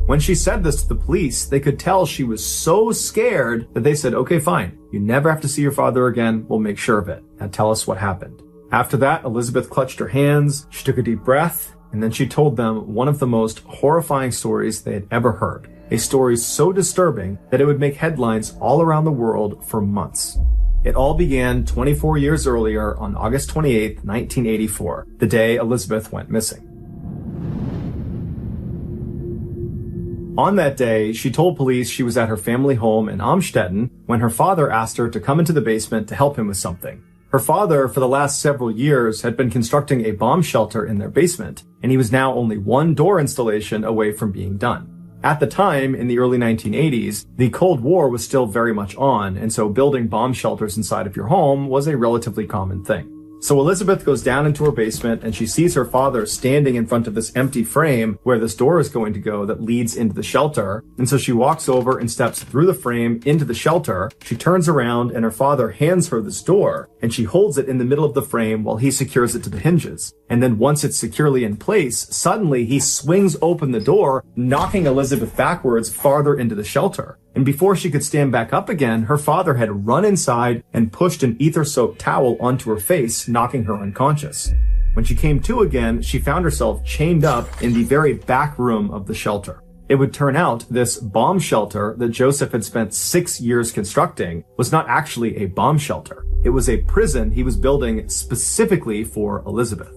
When she said this to the police, they could tell she was so scared that they said, "Okay, fine. You never have to see your father again. We'll make sure of it. Now tell us what happened." After that, Elizabeth clutched her hands, she took a deep breath, and then she told them one of the most horrifying stories they had ever heard. A story so disturbing that it would make headlines all around the world for months. It all began 24 years earlier on August 28, 1984, the day Elizabeth went missing. On that day, she told police she was at her family home in Amstetten when her father asked her to come into the basement to help him with something. Her father, for the last several years, had been constructing a bomb shelter in their basement, and he was now only one door installation away from being done. At the time, in the early 1980s, the Cold War was still very much on, and so building bomb shelters inside of your home was a relatively common thing. So Elizabeth goes down into her basement and she sees her father standing in front of this empty frame where this door is going to go that leads into the shelter. And so she walks over and steps through the frame into the shelter. She turns around and her father hands her this door and she holds it in the middle of the frame while he secures it to the hinges. And then once it's securely in place, suddenly he swings open the door, knocking Elizabeth backwards farther into the shelter. And before she could stand back up again, her father had run inside and pushed an ether-soaked towel onto her face, knocking her unconscious. When she came to again, she found herself chained up in the very back room of the shelter. It would turn out this bomb shelter that Joseph had spent 6 years constructing was not actually a bomb shelter. It was a prison he was building specifically for Elizabeth.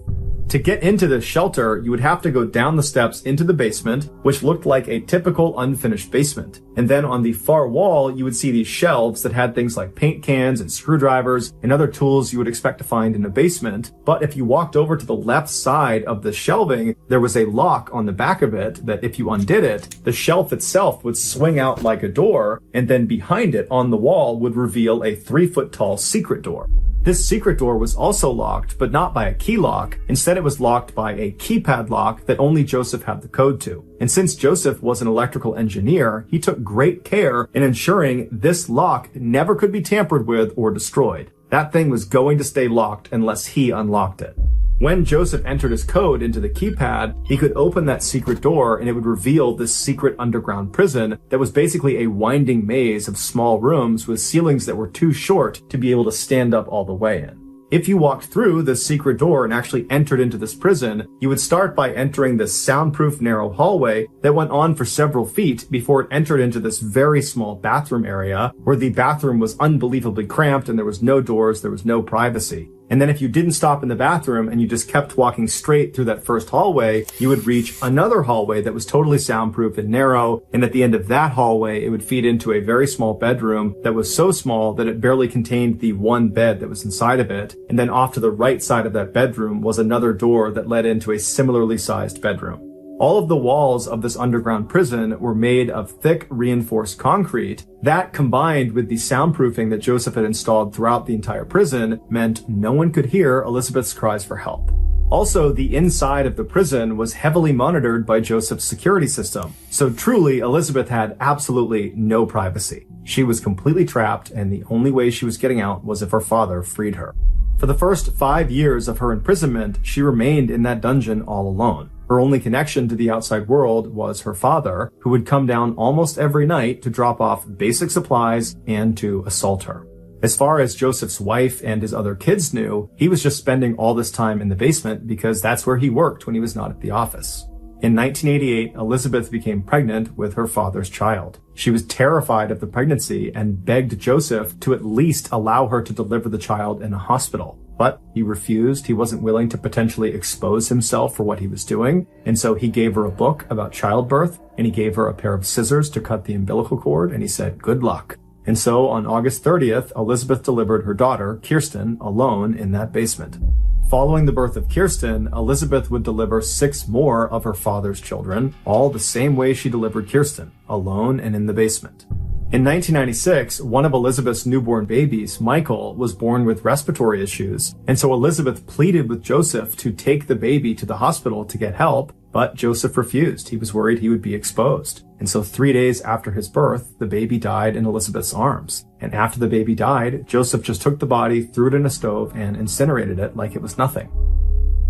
To get into this shelter, you would have to go down the steps into the basement, which looked like a typical unfinished basement. And then on the far wall, you would see these shelves that had things like paint cans and screwdrivers and other tools you would expect to find in a basement. But if you walked over to the left side of the shelving, there was a lock on the back of it that if you undid it, the shelf itself would swing out like a door, and then behind it on the wall would reveal a 3-foot tall secret door. This secret door was also locked, but not by a key lock. Instead, it was locked by a keypad lock that only Joseph had the code to. And since Joseph was an electrical engineer, he took great care in ensuring this lock never could be tampered with or destroyed. That thing was going to stay locked unless he unlocked it. When Joseph entered his code into the keypad, he could open that secret door and it would reveal this secret underground prison that was basically a winding maze of small rooms with ceilings that were too short to be able to stand up all the way in. If you walked through this secret door and actually entered into this prison, you would start by entering this soundproof narrow hallway that went on for several feet before it entered into this very small bathroom area where the bathroom was unbelievably cramped and there was no doors, there was no privacy. And then if you didn't stop in the bathroom and you just kept walking straight through that first hallway, you would reach another hallway that was totally soundproof and narrow. And at the end of that hallway, it would feed into a very small bedroom that was so small that it barely contained the one bed that was inside of it. And then off to the right side of that bedroom was another door that led into a similarly sized bedroom. All of the walls of this underground prison were made of thick, reinforced concrete. That, combined with the soundproofing that Joseph had installed throughout the entire prison, meant no one could hear Elizabeth's cries for help. Also, the inside of the prison was heavily monitored by Joseph's security system. So truly, Elizabeth had absolutely no privacy. She was completely trapped, and the only way she was getting out was if her father freed her. For the first 5 years of her imprisonment, she remained in that dungeon all alone. Her only connection to the outside world was her father, who would come down almost every night to drop off basic supplies and to assault her. As far as Joseph's wife and his other kids knew, he was just spending all this time in the basement because that's where he worked when he was not at the office. In 1988, Elizabeth became pregnant with her father's child. She was terrified of the pregnancy and begged Joseph to at least allow her to deliver the child in a hospital. But he refused. He wasn't willing to potentially expose himself for what he was doing. And so he gave her a book about childbirth, and he gave her a pair of scissors to cut the umbilical cord, and he said, "Good luck." And so on August 30th, Elizabeth delivered her daughter, Kirsten, alone in that basement. Following the birth of Kirsten, Elizabeth would deliver 6 more of her father's children, all the same way she delivered Kirsten, alone and in the basement. In 1996, one of Elizabeth's newborn babies, Michael, was born with respiratory issues, and so Elizabeth pleaded with Joseph to take the baby to the hospital to get help, but Joseph refused. He was worried he would be exposed. And so 3 days after his birth, the baby died in Elizabeth's arms. And after the baby died, Joseph just took the body, threw it in a stove, and incinerated it like it was nothing.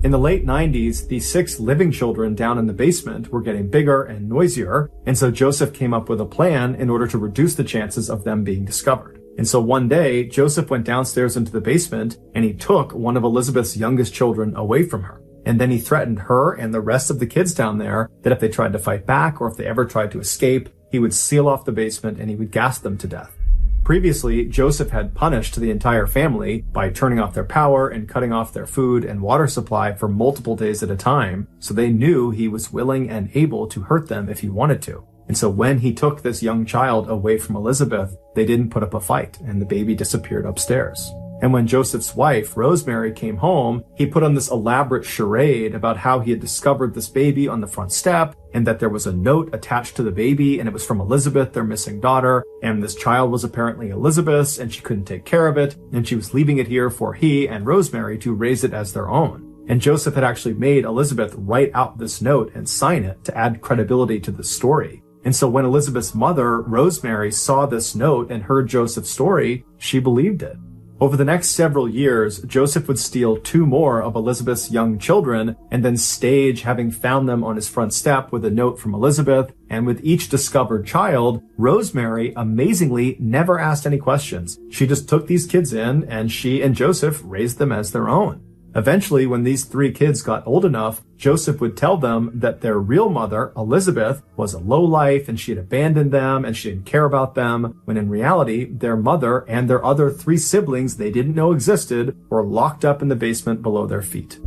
In the late 90s, the 6 living children down in the basement were getting bigger and noisier, and so Joseph came up with a plan in order to reduce the chances of them being discovered. And so one day, Joseph went downstairs into the basement, and he took one of Elizabeth's youngest children away from her. And then he threatened her and the rest of the kids down there that if they tried to fight back or if they ever tried to escape, he would seal off the basement and he would gas them to death. Previously, Joseph had punished the entire family by turning off their power and cutting off their food and water supply for multiple days at a time, so they knew he was willing and able to hurt them if he wanted to. And so when he took this young child away from Elizabeth, they didn't put up a fight, and the baby disappeared upstairs. And when Joseph's wife, Rosemary, came home, he put on this elaborate charade about how he had discovered this baby on the front step and that there was a note attached to the baby and it was from Elizabeth, their missing daughter. And this child was apparently Elizabeth's and she couldn't take care of it. And she was leaving it here for he and Rosemary to raise it as their own. And Joseph had actually made Elizabeth write out this note and sign it to add credibility to the story. And so when Elizabeth's mother, Rosemary, saw this note and heard Joseph's story, she believed it. Over the next several years, Joseph would steal 2 more of Elizabeth's young children and then stage having found them on his front step with a note from Elizabeth. And with each discovered child, Rosemary amazingly never asked any questions. She just took these kids in and she and Joseph raised them as their own. Eventually, when these 3 kids got old enough, Joseph would tell them that their real mother, Elizabeth, was a lowlife and she had abandoned them and she didn't care about them, when in reality, their mother and their other 3 siblings they didn't know existed were locked up in the basement below their feet.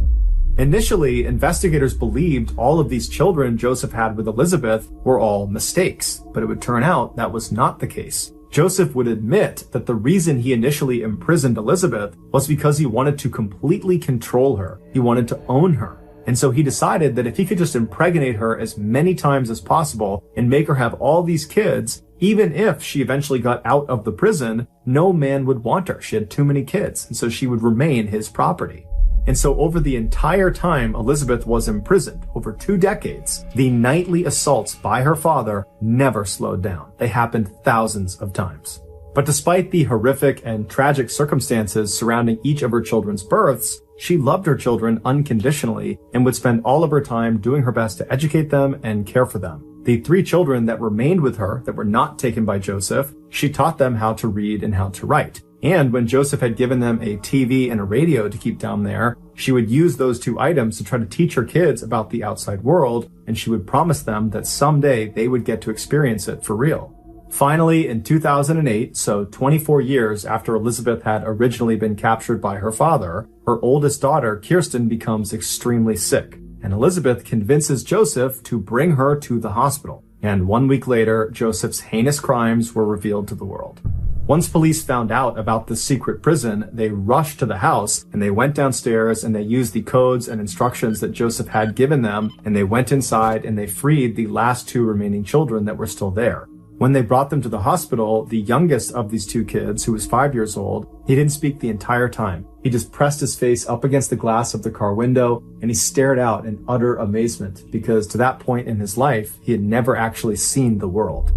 Initially, investigators believed all of these children Joseph had with Elizabeth were all mistakes, but it would turn out that was not the case. Joseph would admit that the reason he initially imprisoned Elizabeth was because he wanted to completely control her. He wanted to own her. And so he decided that if he could just impregnate her as many times as possible and make her have all these kids, even if she eventually got out of the prison, no man would want her. She had too many kids, and so she would remain his property. And so over the entire time Elizabeth was imprisoned, over 2 decades, the nightly assaults by her father never slowed down. They happened thousands of times. But despite the horrific and tragic circumstances surrounding each of her children's births, she loved her children unconditionally and would spend all of her time doing her best to educate them and care for them. The 3 children that remained with her, that were not taken by Joseph, she taught them how to read and how to write. And when Joseph had given them a TV and a radio to keep down there, she would use those 2 items to try to teach her kids about the outside world, and she would promise them that someday they would get to experience it for real. Finally, in 2008, so 24 years after Elizabeth had originally been captured by her father, her oldest daughter, Kirsten, becomes extremely sick, and Elizabeth convinces Joseph to bring her to the hospital. And 1 week later, Joseph's heinous crimes were revealed to the world. Once police found out about the secret prison, they rushed to the house and they went downstairs and they used the codes and instructions that Joseph had given them, and they went inside and they freed the last 2 remaining children that were still there. When they brought them to the hospital, the youngest of these 2 kids, who was 5 years old, he didn't speak the entire time. He just pressed his face up against the glass of the car window and he stared out in utter amazement because to that point in his life, he had never actually seen the world.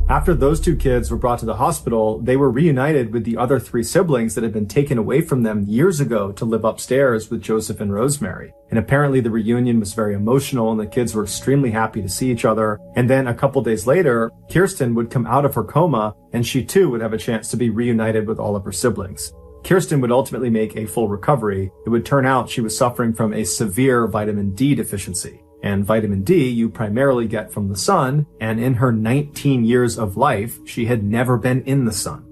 After those 2 kids were brought to the hospital, they were reunited with the other 3 siblings that had been taken away from them years ago to live upstairs with Joseph and Rosemary. And apparently the reunion was very emotional and the kids were extremely happy to see each other. And then a couple days later, Kirsten would come out of her coma and she too would have a chance to be reunited with all of her siblings. Kirsten would ultimately make a full recovery. It would turn out she was suffering from a severe vitamin D deficiency. And vitamin D you primarily get from the sun, and in her 19 years of life, she had never been in the sun.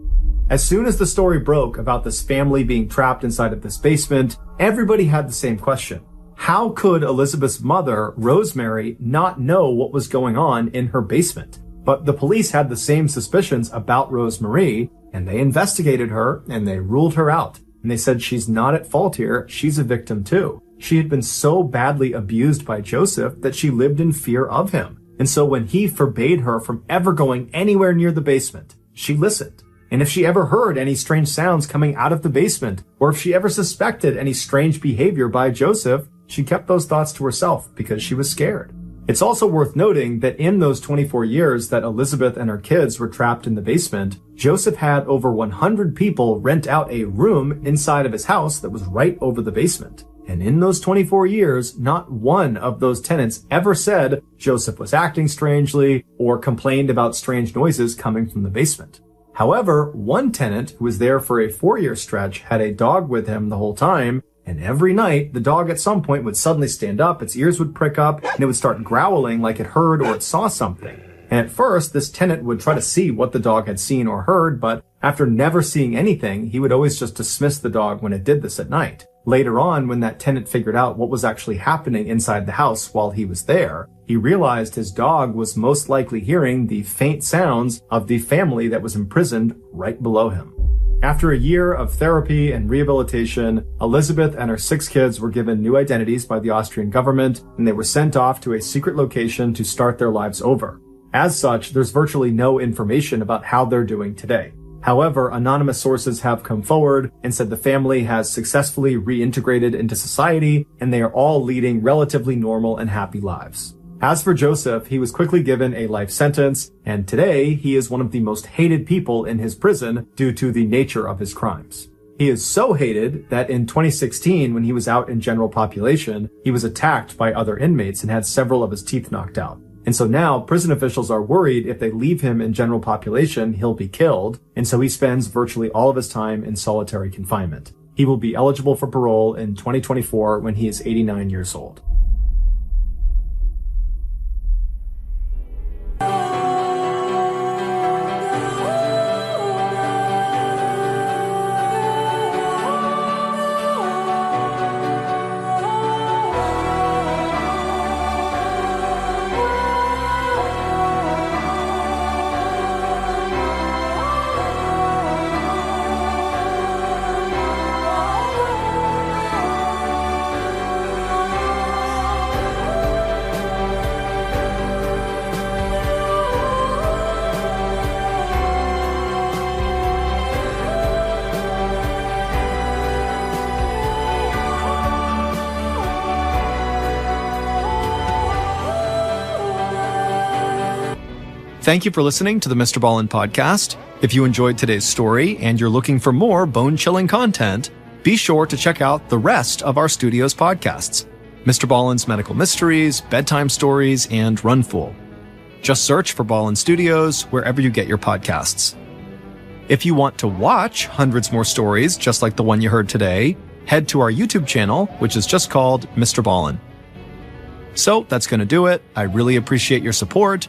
As soon as the story broke about this family being trapped inside of this basement, everybody had the same question. How could Elizabeth's mother, Rosemary, not know what was going on in her basement? But the police had the same suspicions about Rosemary, and they investigated her, and they ruled her out. And they said she's not at fault here, she's a victim too. She had been so badly abused by Joseph that she lived in fear of him. And so when he forbade her from ever going anywhere near the basement, she listened. And if she ever heard any strange sounds coming out of the basement, or if she ever suspected any strange behavior by Joseph, she kept those thoughts to herself because she was scared. It's also worth noting that in those 24 years that Elizabeth and her kids were trapped in the basement, Joseph had over 100 people rent out a room inside of his house that was right over the basement. And in those 24 years, not one of those tenants ever said Joseph was acting strangely or complained about strange noises coming from the basement. However, one tenant who was there for a 4-year stretch had a dog with him the whole time, and every night the dog at some point would suddenly stand up, its ears would prick up, and it would start growling like it heard or it saw something. And at first, this tenant would try to see what the dog had seen or heard, but after never seeing anything, he would always just dismiss the dog when it did this at night. Later on, when that tenant figured out what was actually happening inside the house while he was there, he realized his dog was most likely hearing the faint sounds of the family that was imprisoned right below him. After a year of therapy and rehabilitation, Elizabeth and her 6 kids were given new identities by the Austrian government, and they were sent off to a secret location to start their lives over. As such, there's virtually no information about how they're doing today. However, anonymous sources have come forward and said the family has successfully reintegrated into society, and they are all leading relatively normal and happy lives. As for Joseph, he was quickly given a life sentence, and today he is one of the most hated people in his prison due to the nature of his crimes. He is so hated that in 2016, when he was out in general population, he was attacked by other inmates and had several of his teeth knocked out. And so now prison officials are worried if they leave him in general population, he'll be killed, and so he spends virtually all of his time in solitary confinement. He will be eligible for parole in 2024 when he is 89 years old. Thank you for listening to the Mrballen podcast. If you enjoyed today's story and you're looking for more bone-chilling content, be sure to check out the rest of our studio's podcasts, Mrballen's Medical Mysteries, Bedtime Stories, and Runfool. Just search for Ballen Studios wherever you get your podcasts. If you want to watch hundreds more stories just like the one you heard today, head to our YouTube channel, which is just called Mrballen. So that's going to do it. I really appreciate your support.